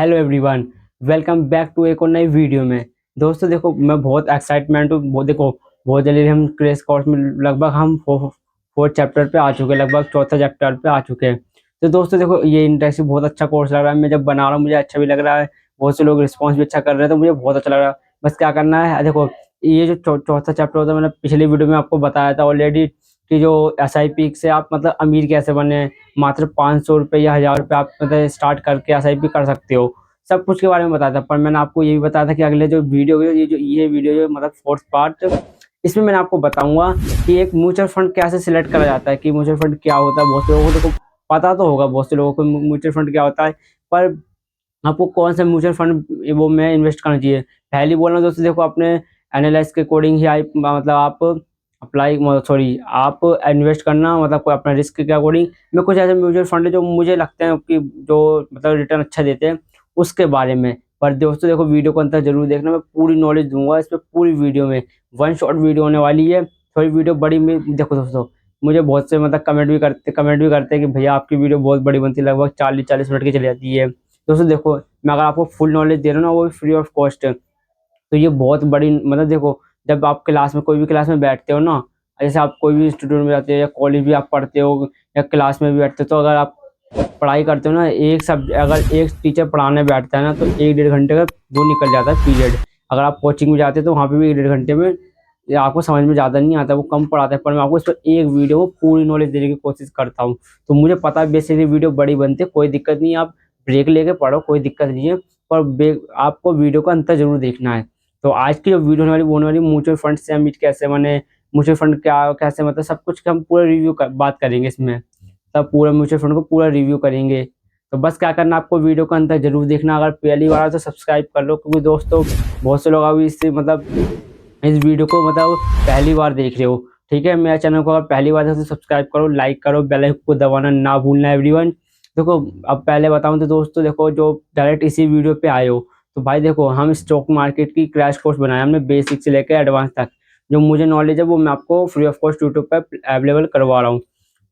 Hello everyone, welcome back to एक और नई वीडियो में। दोस्तों देखो, मैं बहुत एक्साइटमेंट हूँ। बहुत जल्दी हम क्रेश कोर्स में लगभग हम फोर्थ चैप्टर पे आ चुके हैं, लगभग चौथा चैप्टर पे आ चुके हैं। तो दोस्तों देखो, ये इंटरेस्टिंग बहुत अच्छा कोर्स लग रहा है। मैं जब बना रहा हूँ मुझे अच्छा भी लग रहा है, बहुत से लोग रिस्पॉन्स भी अच्छा कर रहे हैं, तो मुझे बहुत अच्छा लग रहा है। बस क्या करना है, देखो ये जो चौथा चैप्टर होता है, मैंने पिछली वीडियो में आपको बताया था ऑलरेडी कि जो SIP से आप मतलब अमीर कैसे बने। मात्र 500 रुपये या 1000 रुपये आप मतलब स्टार्ट करके SIP कर सकते हो। सब कुछ के बारे में बताया था, पर मैंने आपको ये भी बताया था कि अगले जो वीडियो है, ये वीडियो जो मतलब फोर्थ पार्ट, इसमें मैंने आपको बताऊंगा कि एक म्यूचुअल फंड कैसे सिलेक्ट करा जाता है, कि म्यूचुअल फंड क्या होता है। बहुत से लोगों को देखो पता तो होगा, बहुत से लोगों को म्यूचुअल फंड क्या होता है, पर आपको कौन सा म्यूचुअल फंड वो में इन्वेस्ट करना चाहिए। पहले बोलना दोस्तों, देखो अपने एनालाइज के अकॉर्डिंग ही मतलब आप अप्लाई सॉरी आप इन्वेस्ट करना, मतलब कोई अपना रिस्क के अकॉर्डिंग। मैं कुछ ऐसे म्यूचुअल फंड जो मुझे लगते हैं कि जो मतलब रिटर्न अच्छा देते हैं उसके बारे में। पर दोस्तों देखो, वीडियो को अंत तक जरूर देखना, मैं पूरी नॉलेज दूंगा इस पर पूरी वीडियो में। वन शॉट वीडियो होने वाली है, थोड़ी वीडियो बड़ी में देखो दोस्तों। मुझे बहुत से मतलब कमेंट भी करते हैं कि भैया आपकी वीडियो बहुत बड़ी बनती है, लगभग 40-40 मिनट की चली जाती है। दोस्तों देखो, मैं अगर आपको फुल नॉलेज दे रहा हूँ ना, वो भी फ्री ऑफ कॉस्ट, तो ये बहुत बड़ी मतलब देखो, जब आप क्लास में कोई भी क्लास में बैठते हो ना, जैसे आप कोई भी इंस्टीट्यूट में जाते हो या कॉलेज भी आप पढ़ते हो या क्लास में भी बैठते हो, तो अगर आप पढ़ाई करते हो ना, अगर एक टीचर पढ़ाने बैठता है ना, तो 1-1.5 घंटे का वो निकल जाता है पीरियड। अगर आप कोचिंग में जाते हो तो वहाँ पे भी 1-1.5 घंटे में या आपको समझ में ज़्यादा नहीं आता, वो कम पढ़ाता है, पर मैं आपको इस पर एक वीडियो को पूरी नॉलेज देने की कोशिश करता हूँ। तो मुझे पता है बेसिकली वीडियो बड़ी बनती है, कोई दिक्कत नहीं है, आप ब्रेक लेके पढ़ो, कोई दिक्कत नहीं है, पर आपको वीडियो का अंत जरूर देखना है। तो आज की जो वीडियो होने वाली वो होने वाली म्यूचुअल फंड से अमीर कैसे बने, म्यूचुअल फंड क्या कैसे, मतलब सब कुछ हम पूरा बात करेंगे इसमें। तब पूरा म्यूचुअल फंड को पूरा रिव्यू करेंगे। तो बस क्या करना, आपको वीडियो का अंत तक जरूर देखना। अगर पहली बार है तो सब्सक्राइब कर लो, क्योंकि दोस्तों बहुत से लोग अभी इससे मतलब इस वीडियो को मतलब पहली बार देख रहे हो। ठीक है, मेरे चैनल को अगर पहली बार है तो सब्सक्राइब करो, लाइक करो, बेल आइकन को दबाना ना भूलना एवरीवन। देखो, अब पहले बताऊं तो दोस्तों देखो, जो डायरेक्ट इसी वीडियो पे आए हो, तो भाई देखो, हम स्टॉक मार्केट की क्रैश कोर्स बनाया हमने, बेसिक से लेकर एडवांस तक। जो मुझे नॉलेज है वो मैं आपको फ्री ऑफ कॉस्ट यूट्यूब पर अवेलेबल करवा रहा हूँ।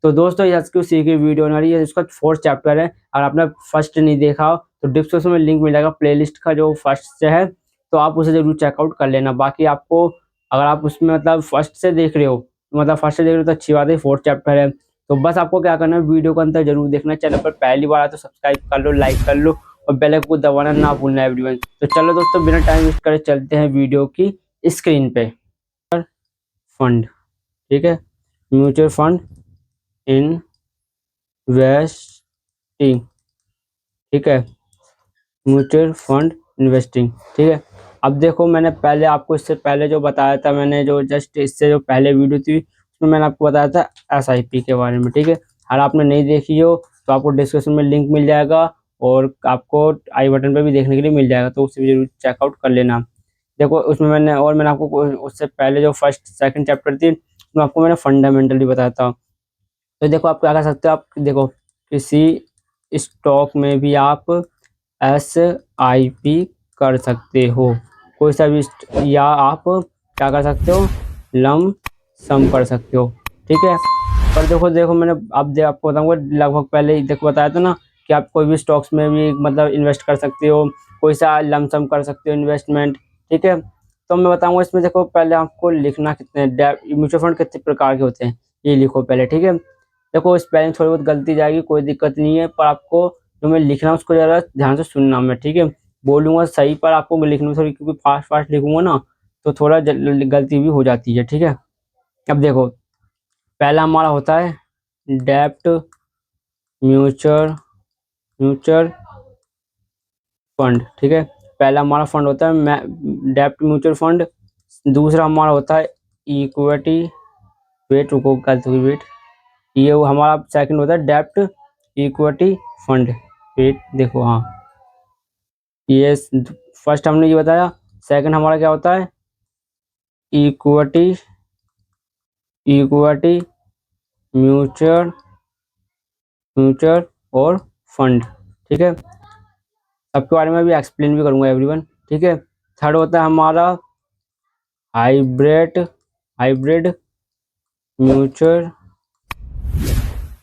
तो दोस्तों ये इसकी उसी की वीडियो होने वाली है, इसका फोर्थ चैप्टर है। अगर आपने फर्स्ट नहीं देखा हो तो डिस्क्रिप्शन में लिंक मिल जाएगा प्लेलिस्ट का, जो फर्स्ट से है, तो आप उसे जरूर चेकआउट कर लेना। बाकी आपको अगर आप उसमें मतलब फर्स्ट से देख रहे हो, मतलब फर्स्ट से देख रहे हो तो अच्छी बात है, फोर्थ चैप्टर है। तो बस आपको क्या करना है, वीडियो को अंत तक जरूर देखना। चैनल पर पहली बार आए तो सब्सक्राइब कर लो, लाइक कर लो, और बेल आइकन को दबाना ना भूलना एवरीवन। तो चलो दोस्तों, बिना टाइम वेस्ट करे चलते हैं वीडियो की स्क्रीन पे। फंड, ठीक है, म्यूचुअल फंड इन्वेस्टिंग, ठीक है, म्यूचुअल फंड इन्वेस्टिंग, ठीक है। अब देखो, मैंने पहले आपको इससे पहले जो बताया था, मैंने जो जस्ट इससे जो पहले वीडियो थी उसमें मैंने आपको बताया था SIP के बारे में, ठीक है। अगर आपने नहीं देखी हो तो आपको डिस्क्रिप्शन में लिंक मिल जाएगा, और आपको आई बटन पे भी देखने के लिए मिल जाएगा, तो उसे भी जरूर चेकआउट कर लेना। देखो उसमें मैंने आपको उससे पहले जो फर्स्ट सेकंड चैप्टर थी उसमें आपको मैंने फंडामेंटल भी बताया था। तो देखो, आप क्या कर सकते हो, आप देखो किसी स्टॉक में भी आप SIP कर सकते हो, कोई सा भी या आप क्या कर सकते हो, लम सम कर सकते हो, ठीक है। पर देखो देखो मैंने अब आपको बताऊंगा, लगभग पहले ही देखो बताया था ना कि आप कोई भी स्टॉक्स में भी मतलब इन्वेस्ट कर सकते हो, कोई सा लम सम कर सकते हो इन्वेस्टमेंट, ठीक है। तो मैं बताऊंगा इसमें, देखो पहले आपको लिखना कितने म्यूचुअल फंड कितने प्रकार के होते हैं, ये लिखो पहले, ठीक है। देखो स्पेलिंग थोड़ी बहुत गलती जाएगी, कोई दिक्कत नहीं है, पर आपको जो मैं लिख रहा हूँ उसको ज़रा ध्यान से सुनना मैं, ठीक है। बोलूँगा सही, पर आपको लिखने में थोड़ी, क्योंकि फास्ट फास्ट लिखूंगा ना तो थोड़ा गलती भी हो जाती है, ठीक है। अब देखो, पहला हमारा होता है डेप्ट म्यूचुअल म्यूचुअल फंड, ठीक है। पहला हमारा फंड होता है डेप्ट म्यूचुअल फंड। दूसरा हमारा होता है इक्विटी, वेट रुको गलत हुई, वेट, ये वो हमारा सेकंड होता है डेप्ट इक्विटी फंड। वेट देखो, हाँ, ये फर्स्ट हमने ये बताया। सेकंड हमारा क्या होता है, इक्विटी इक्विटी म्यूचुअल म्यूचुअल और फंड, ठीक है। सबके बारे में भी एक्सप्लेन भी करूंगा एवरीवन, ठीक है। थर्ड होता है हमारा हाइब्रिड हाइब्रिड म्यूचुअल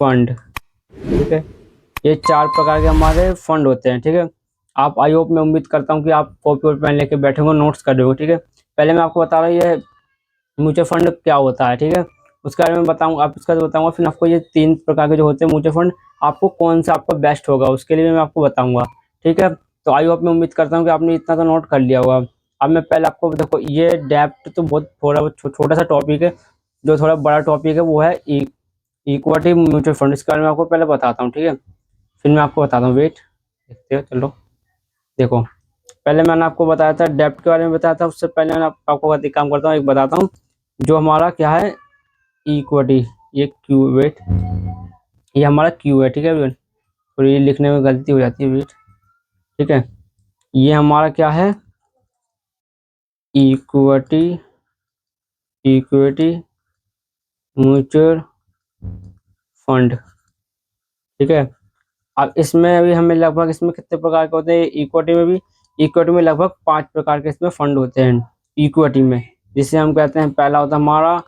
फंड, ठीक है। ये चार प्रकार के हमारे फंड होते हैं, ठीक है। आप आई होप मैं उम्मीद करता हूँ कि आप कॉपी और पेन लेके बैठे होंगे, नोट्स कर रहे हो, ठीक है। पहले मैं आपको बता रहा हूँ ये म्यूचुअल फंड क्या होता है, ठीक है। उसके बारे में बताऊँ, आप उसका बताऊंगा, फिर आपको ये 3 प्रकार के जो होते हैं म्यूचुअल फंड, आपको कौन सा आपका बेस्ट होगा उसके लिए मैं आपको बताऊंगा, ठीक है। तो आई होप मैं उम्मीद करता हूँ कि आपने इतना तो नोट कर लिया होगा। अब मैं पहले आपको देखो, ये डेप्ट तो बहुत थोड़ा छोटा सा टॉपिक है, जो थोड़ा बड़ा टॉपिक है वो है इक्विटी म्यूचुअल फंड। इसके बारे में आपको पहले बताता हूँ, ठीक है, फिर मैं आपको बताता हूँ। वेट, देखते हो, चलो देखो। पहले मैंने आपको बताया था डेप्ट के बारे में बताया था, उससे पहले मैं आपको एक काम करता हूँ, एक बताता हूँ जो हमारा क्या है इक्विटी। ये क्यू, वेट, ये हमारा क्यू है, ठीक है। और ये लिखने में गलती हो जाती है, वेट, ठीक है। ये हमारा क्या है इक्विटी, इक्विटी म्यूचुअल फंड, ठीक है। अब इसमें अभी हमें लगभग, इसमें कितने प्रकार के होते हैं इक्विटी में भी, इक्विटी में लगभग 5 प्रकार के इसमें फंड होते हैं इक्विटी में, जिसे हम कहते हैं, पहला होता है हमारा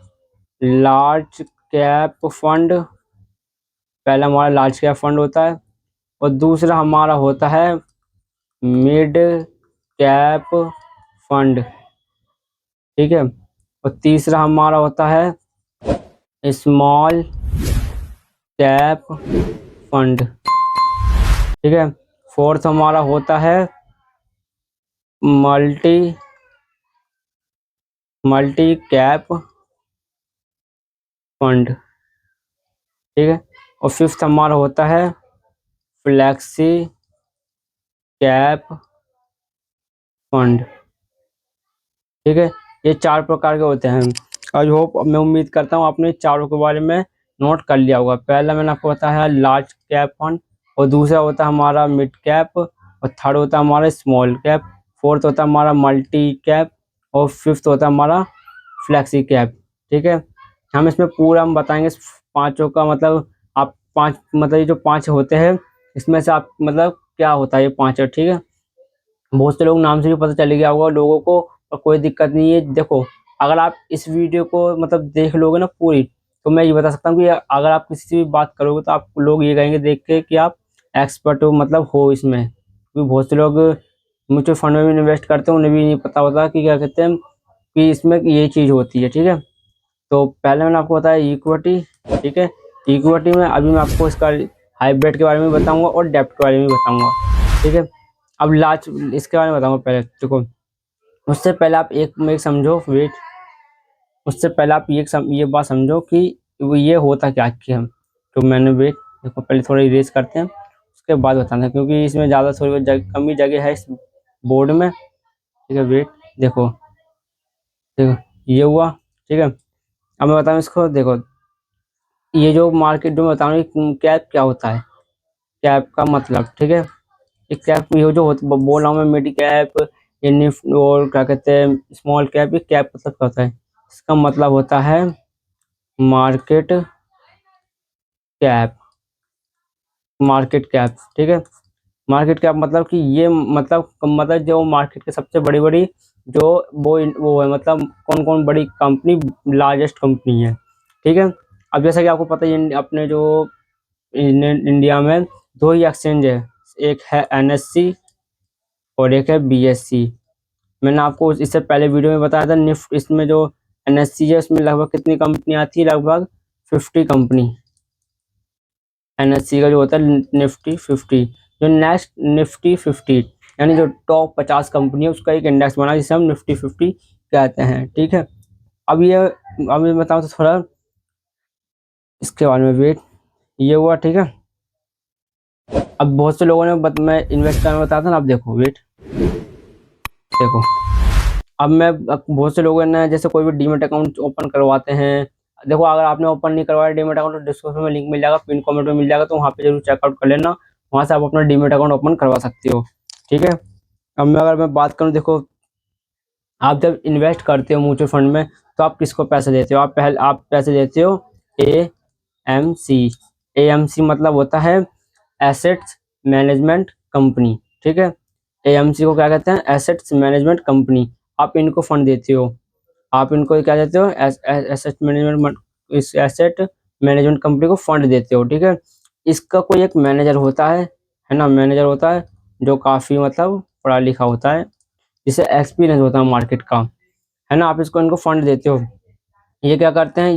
लार्ज कैप फंड, पहला हमारा लार्ज कैप फंड होता है। और दूसरा हमारा होता है मिड कैप फंड, ठीक है। और तीसरा हमारा होता है स्मॉल कैप फंड, ठीक है। फोर्थ हमारा होता है मल्टी मल्टी कैप फंड, ठीक है। और फिफ्थ हमारा होता है फ्लैक्सी कैप फंड, ठीक है। ये 4 प्रकार के होते हैं। आई होप, मैं उम्मीद करता हूँ आपने चारों के बारे में नोट कर लिया होगा। पहला मैंने आपको बताया है लार्ज कैप फंड, और दूसरा होता है हमारा मिड कैप, और थर्ड होता है हमारा स्मॉल कैप, फोर्थ होता है हमारा मल्टी कैप, और फिफ्थ होता है हमारा फ्लैक्सी कैप, ठीक है। हम इसमें पूरा हम बताएंगे इस पांचों का मतलब, आप 5 मतलब ये जो 5 होते हैं इसमें से आप मतलब क्या होता है ये 5, ठीक है। बहुत से लोग नाम से भी पता चल गया होगा लोगों को, और कोई दिक्कत नहीं है। देखो, अगर आप इस वीडियो को मतलब देख लोगे ना पूरी, तो मैं ये बता सकता हूँ कि अगर आप किसी से भी बात करोगे तो आप लोग ये कहेंगे देख के कि आप एक्सपर्ट हो, मतलब हो इसमें। क्योंकि बहुत से लोग म्यूचुअल फंड में भी इन्वेस्ट करते हैं, उन्हें भी नहीं पता होता कि क्या कहते हैं कि इसमें ये चीज़ होती है, ठीक है। तो पहले मैंने आपको बताया इक्विटी, ठीक है। इक्विटी में अभी मैं आपको इसका हाइब्रिड के बारे में बताऊंगा और डेप्ट के बारे में बताऊंगा, ठीक है। अब लास्ट इसके बारे में बताऊंगा पहले, देखो उससे पहले आप एक समझो, वेट, उससे पहले आप ये बात समझो कि वो ये होता क्या कि हम, तो मैंने, वेट, देखो पहले थोड़ा इरेज करते हैं उसके बाद बताते हैं, क्योंकि इसमें ज़्यादा थोड़ी कम ही जगह है इस बोर्ड में, ठीक है। वेट, देखो, देखो ये हुआ, ठीक है। अब मैं बताऊँ इसको, देखो ये जो मार्केट जो मैं बता रहा हूँ कैप क्या होता है, कैप का मतलब, ठीक है। एक कैप ये जो बोल रहा हूँ मैं, मिड कैप, ये निफ्ट और क्या कहते हैं स्मॉल कैप, ये कैप मतलब क्या होता है, इसका मतलब होता है मार्केट कैप, मार्केट कैप, ठीक है। मार्केट कैप मतलब कि ये मतलब जो मार्केट के सबसे बड़ी बड़ी जो वो है, मतलब कौन कौन बड़ी कंपनी, लार्जेस्ट कंपनी है, ठीक है। अब जैसा कि आपको पता ही है, अपने जो इंडिया में 2 ही एक्सचेंज है, एक है एनएससी और एक है बीएससी। मैंने आपको इससे पहले वीडियो में बताया था निफ्ट, इसमें जो एनएससी है उसमें लगभग कितनी कंपनी आती है, लगभग 50 कंपनी। एनएससी का जो होता है निफ्टी 50, जो नेक्स्ट निफ्टी 50 यानी जो टॉप 50 कंपनी है उसका एक इंडेक्स बना जिसे हम निफ्टी 50 कहते हैं, ठीक है। अब ये अब ये बताऊँ तो थोड़ा इसके बारे में, वेट, ये हुआ, ठीक है। अब बहुत से लोगों ने मैं इन्वेस्ट करना बताया था ना, अब देखो, वेट, देखो अब मैं बहुत से लोगों ने जैसे कोई भी डीमेट अकाउंट ओपन करवाते हैं, देखो अगर आपने ओपन नहीं करवाया डीमेट अकाउंट, तो डिस्क्रिप्शन में लिंक मिल जाएगा, पिन कमेंट में मिल जाएगा, तो वहाँ पे जरूर चेकआउट कर लेना, वहाँ से आप अपना डीमेट अकाउंट ओपन करवा सकते हो, ठीक है। अब मैं अगर मैं बात करूँ, देखो आप जब इन्वेस्ट करते हो म्यूचुअल फंड में, तो आप किसको पैसे देते हो, आप पैसे देते हो A M C. A M C मतलब होता है एसेट्स मैनेजमेंट कंपनी, ठीक है। एएमसी को क्या कहते हैं, एसेट्स मैनेजमेंट कंपनी। आप इनको फंड देते हो, आप इनको क्या देते हो, एसेट मैनेजमेंट, इस एसेट मैनेजमेंट कंपनी को फंड देते हो, ठीक है। इसका कोई एक मैनेजर होता है ना, मैनेजर होता है जो काफ़ी मतलब पढ़ा लिखा होता है, जिसे एक्सपीरियंस होता है मार्केट का, है ना? आप इसको इनको फंड देते हो। ये क्या करते हैं,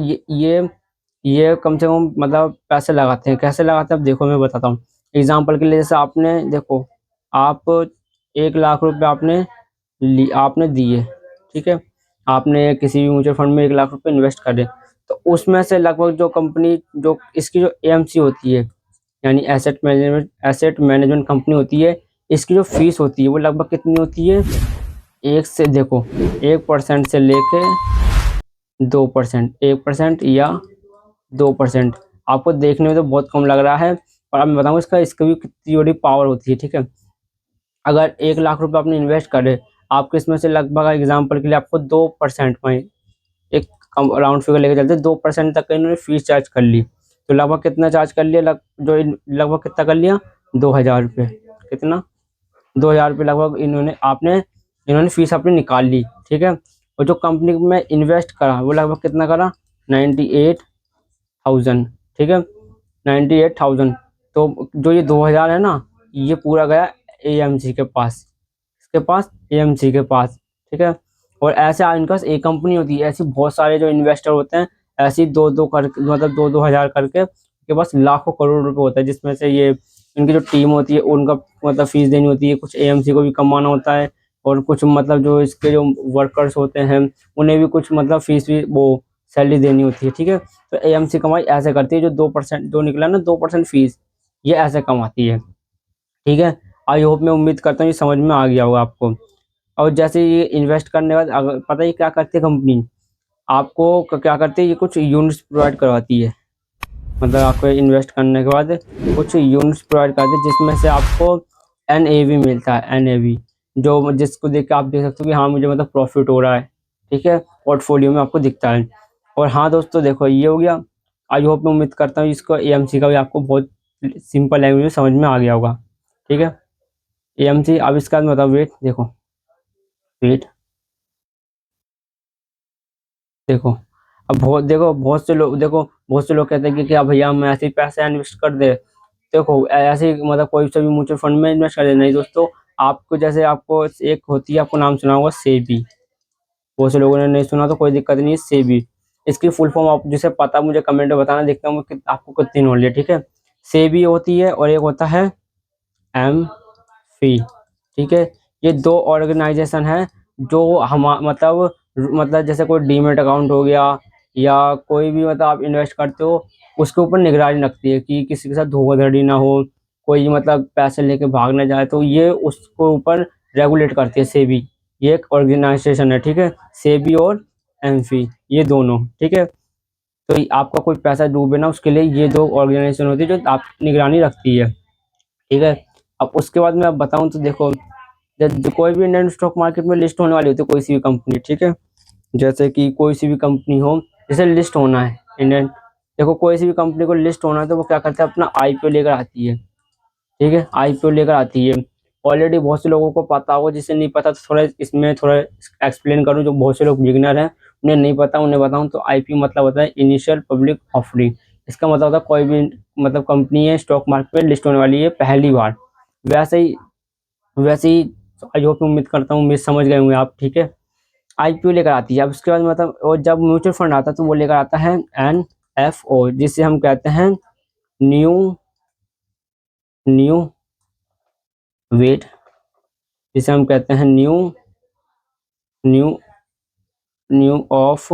ये कम से कम मतलब पैसे लगाते हैं। कैसे लगाते हैं अब देखो मैं बताता हूँ। एग्ज़ाम्पल के लिए जैसे आपने देखो, आप 1 लाख रुपए आपने दिए, ठीक है? आपने किसी भी म्यूचुअल फंड में 1 लाख रुपए इन्वेस्ट करे, तो उसमें से लगभग जो कंपनी जो इसकी जो एएमसी होती है, यानी एसेट मैनेजमेंट कंपनी होती है, इसकी जो फीस होती है वो लगभग कितनी होती है? 1 से देखो 1% से लेके 2%, 1% या 2%। आपको देखने में तो बहुत कम लग रहा है, पर अब मैं बताऊँ इसका भी कितनी बड़ी पावर होती है, ठीक है? अगर 1 लाख रुपए आपने इन्वेस्ट करे, आपको इसमें से लगभग एग्ज़ाम्पल के लिए आपको 2% में एक कम राउंड फिगर लेके चलते हैं, 2% तक का इन्होंने फीस चार्ज कर ली। तो लगभग कितना चार्ज कर लिया, लगभग कितना कर लिया? 2000 रुपये। कितना? 2000 रुपये लगभग इन्होंने फीस अपनी निकाल ली, ठीक है? और जो कंपनी में इन्वेस्ट करा वो लगभग कितना करा? 98,000, ठीक है? 98,000। तो जो ये 2000 है ना, ये पूरा गया एएमसी के पास, इसके पास, एएमसी के पास, ठीक है? और ऐसे इनके पास एक कंपनी होती है, ऐसी बहुत सारे जो इन्वेस्टर होते हैं, ऐसे दो दो करके मतलब 2-2 हज़ार करके उनके पास लाखों करोड़ रुपए होता है, जिसमें से ये इनकी जो टीम होती है उनका मतलब फीस देनी होती है, कुछ एएमसी को भी कमाना होता है, और कुछ मतलब जो इसके जो वर्कर्स होते हैं उन्हें भी कुछ मतलब फीस भी वो सैलरी देनी होती है, ठीक है? तो एएमसी कमाई ऐसे करती है, जो 2% जो निकला ना 2% फीस, ये ऐसे कमाती है, ठीक है? आई होप, मैं उम्मीद करता हूँ ये समझ में आ गया होगा आपको। और जैसे ये इन्वेस्ट करने के बाद अगर पता है क्या करती है कंपनी, आपको क्या करती है, ये कुछ यूनिट्स प्रोवाइड करवाती है। मतलब आपको इन्वेस्ट करने के बाद कुछ यूनिट्स प्रोवाइड करती है, जिसमें से आपको एनएवी मिलता है, एनएवी, जो जिसको देख के आप देख सकते हो कि हाँ मुझे मतलब प्रॉफिट हो रहा है, ठीक है? पोर्टफोलियो में आपको दिखता है। और हाँ दोस्तों देखो, ये हो गया। आई होप, मैं उम्मीद करता हूँ इसको एएमसी का भी आपको बहुत सिंपल लैंग्वेज में समझ में आ गया होगा, ठीक है? एएमसी, अब इसका मतलब वेट देखो, वेट देखो। अब बहुत से लोग कहते हैं कि क्या भैया हम ऐसे ही पैसे इन्वेस्ट कर दे। देखो ऐसे ही मतलब कोई सा भी म्यूचुअल फंड में इन्वेस्ट कर दे, नहीं दोस्तों। आपको जैसे आपको एक होती है, आपको नाम सुना होगा, सेबी। बहुत से लोगों ने नहीं सुना तो कोई दिक्कत नहीं है, सेबी। इसकी फुल फॉर्म आप जिसे पता मुझे कमेंट में बताना, देखता हूँ आपको कितनी नॉलेज है, ठीक है? सेबी होती है और एक होता है एम फी, ठीक है? ये दो ऑर्गेनाइजेशन है जो हम मतलब जैसे कोई डीमेट अकाउंट हो गया, या कोई भी मतलब आप इन्वेस्ट करते हो, उसके ऊपर निगरानी रखती है कि किसी के साथ धोखाधड़ी ना हो, कोई मतलब पैसे लेके भाग ना जाए, तो ये उसको ऊपर रेगुलेट करती है, सेबी। ये एक ऑर्गेनाइजेशन है, ठीक है? सेबी और एमफी, ये दोनों, ठीक है? तो आपका कोई पैसा डूबे ना, उसके लिए ये दो ऑर्गेनाइजेशन होती है जो आप निगरानी रखती है, ठीक है? अब उसके बाद मैं अब बताऊं तो देखो, जब कोई भी इंडियन स्टॉक मार्केट में लिस्ट होने वाली होती है कोई सी भी कंपनी, ठीक है? जैसे कि कोई सी भी कंपनी हो, जैसे लिस्ट होना है इंडियन, देखो कोई सी भी कंपनी को लिस्ट होना है तो वो क्या करते हैं, अपना आईपीओ लेकर आती है, ठीक है? आईपीओ लेकर आती है। ऑलरेडी बहुत से लोगों को पता होगा, जिसे नहीं पता तो थोड़ा इसमें थोड़ा एक्सप्लेन करूँ, जो बहुत से लोग बिगिनर हैं उन्हें नहीं पता, उन्हें बताऊँ तो आईपीओ मतलब होता है इनिशियल पब्लिक ऑफरिंग। इसका मतलब होता है कोई भी मतलब कंपनी है स्टॉक मार्केट में लिस्ट होने वाली है पहली बार। वैसे ही वैसे ही आई होप, उम्मीद करता हूँ मैं समझ गए होंगे आप, ठीक है? आईपीओ लेकर आती है। अब उसके बाद मतलब, और जब म्यूचुअल फंड आता है तो वो लेकर आता है एनएफओ, जिसे हम कहते हैं न्यू न्यू वेट, जिसे हम कहते हैं new new new of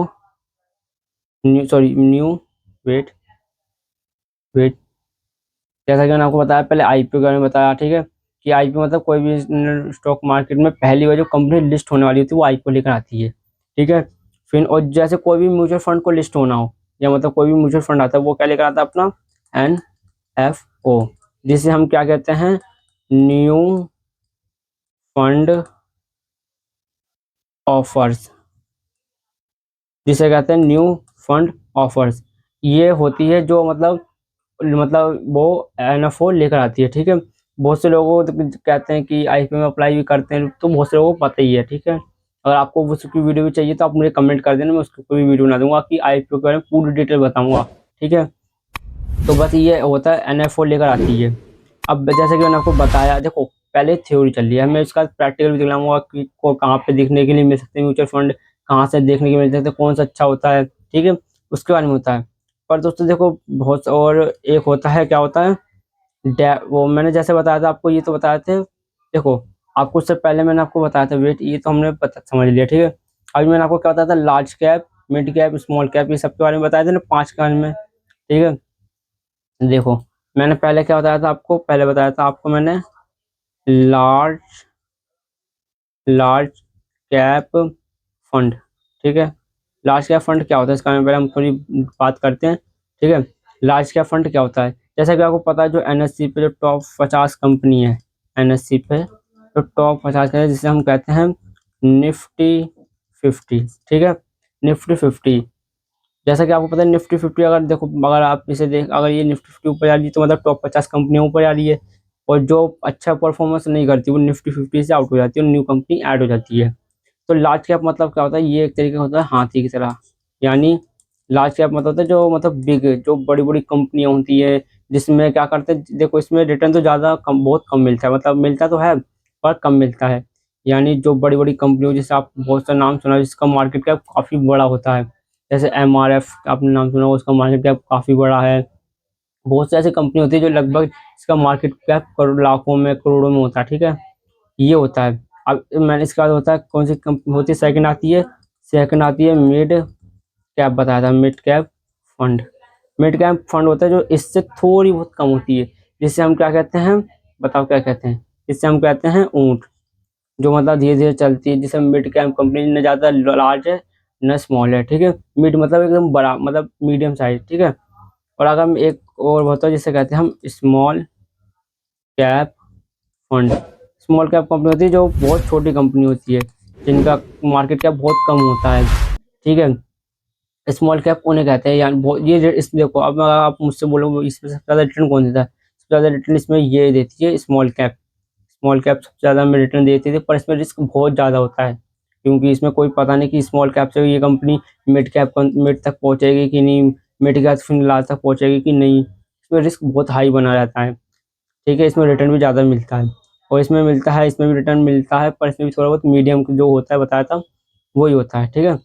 new sorry new wait wait. जैसा कि मैंने आपको बताया पहले, आईपीओ के बारे में बताया, ठीक है? कि आईपीओ मतलब कोई भी स्टॉक मार्केट में पहली बार जो कंपनी लिस्ट होने वाली होती है वो आईपीओ लेकर आती है, ठीक है? फिर और जैसे कोई भी म्यूचुअल फंड को लिस्ट होना हो, या मतलब कोई भी म्यूचुअल फंड आता है, वो क्या लेकर आता है, अपना एनएफओ, जिसे हम क्या कहते हैं, न्यू फंड ऑफर्स, जिसे कहते हैं न्यू फंड ऑफर्स। ये होती है जो मतलब वो एनएफओ लेकर आती है, ठीक है? बहुत से लोगों को तो कहते हैं कि आईपीओ में अप्लाई भी करते हैं, तो बहुत से लोगों को पता ही है, ठीक है? अगर आपको उसकी वीडियो भी चाहिए तो आप मुझे कमेंट कर देना, मैं उसकी कोई वीडियो बना दूंगा कि आईपीओ के बारे में पूरी डिटेल बताऊंगा, ठीक है? तो बस ये होता है, एनएफओ लेकर आती है। अब जैसे कि मैंने आपको बताया, देखो पहले थ्योरी चल रही है, हमें इसका प्रैक्टिकल भी दिखलाऊंगा कि को कहाँ पे देखने के लिए मिल सकते हैं म्यूचुअल फंड, कहाँ से देखने के लिए मिल सकते हैं, कौन सा अच्छा होता है, ठीक है, उसके बारे में होता है। पर दोस्तों देखो बहुत और एक होता है, क्या होता है, वो मैंने जैसे बताया था आपको, ये तो बताए थे, देखो आपको उससे पहले मैंने आपको बताया था वेट, ये तो हमने पता समझ लिया, ठीक है। अभी मैंने आपको क्या बताया था, large cap, mid cap, small cap, ये सब के बारे में बताया था ना, 5 के बारे में, ठीक है। देखो मैंने पहले क्या बताया था आपको, पहले बताया था आपको मैंने लार्ज लार्ज कैप फंड, ठीक है। लार्ज कैप फंड क्या होता है, इसका पहले हम थोड़ी बात करते हैं, ठीक है। लार्ज कैप फंड क्या होता है, जैसा कि आपको पता है जो एनएससी पे जो टॉप 50 कंपनी है, एनएससी पे जो टॉप 50 है, जिसे हम कहते हैं निफ्टी 50, ठीक है, निफ्टी 50। जैसा कि आपको पता है निफ्टी 50, अगर देखो, अगर आप इसे देख, अगर ये निफ्टी 50 ऊपर जा रही है तो मतलब टॉप 50 कंपनियां ऊपर जा रही है, और जो अच्छा परफॉर्मेंस नहीं करती वो निफ्टी 50 से आउट हो जाती है और न्यू कंपनी ऐड हो जाती है। तो लार्ज कैप मतलब क्या होता है, ये एक तरीके का होता है हाथी की तरह, यानी लार्ज कैप मतलब होता है जो मतलब बिग, जो बड़ी बड़ी कंपनियां होती है, जिसमें क्या करते हैं, देखो इसमें रिटर्न तो ज़्यादा कम, बहुत कम मिलता है, मतलब मिलता तो है पर कम मिलता है। यानी जो बड़ी बड़ी कंपनियों, जैसे आप बहुत सा नाम सुना है, जिसका मार्केट कैप काफ़ी बड़ा होता है, जैसे एमआरएफ आपने नाम सुना होगा, उसका मार्केट कैप काफ़ी बड़ा है। बहुत से ऐसी कंपनी होती है जो लगभग इसका मार्केट कैप करोड़, लाखों में, करोड़ों में होता है, ठीक है, ये होता है। अब मैंने इसके बाद होता है, कौन सी कंपनी होती है, सेकंड आती है, सेकंड आती है मिड कैप, बताया था mid cap fund. Mid cap fund होता है जो इससे थोड़ी बहुत कम होती है, जिससे हम क्या कहते हैं, बताओ क्या कहते हैं, जिससे हम कहते हैं ऊंट, जो मतलब धीरे धीरे चलती है, जिसे मिड कैप कंपनी न ज़्यादा लार्ज है न स्मॉल है, ठीक है। मिड मतलब एकदम बड़ा, मतलब मीडियम साइज, ठीक है। और अगर हम एक और होता है जिसे कहते हैं हम small cap fund. Small cap company होती है जो बहुत छोटी कंपनी होती है, जिनका मार्केट कैप बहुत कम होता है, ठीक है। स्मॉल कैप उन्हें कहते हैं, यानी ये इस देखो, अब अगर आप मुझसे बोलोगे इसमें सबसे ज़्यादा रिटर्न कौन देता है, सबसे ज़्यादा रिटर्न इसमें ये देती है स्मॉल कैप। स्मॉल कैप सबसे ज़्यादा हमें रिटर्न देती थी, पर इसमें रिस्क बहुत ज़्यादा होता है, क्योंकि इसमें कोई पता नहीं कि स्मॉल कैप से ये कंपनी मिड तक पहुँचेगी कि नहीं, मिड कैप फिर लास्ट तक पहुँचेगी कि नहीं, इसमें रिस्क बहुत हाई बना रहता है, ठीक है। इसमें रिटर्न भी ज़्यादा मिलता है, और इसमें मिलता है, इसमें भी रिटर्न मिलता है, पर इसमें भी थोड़ा बहुत मीडियम जो होता है, बताया था वही होता है, ठीक है।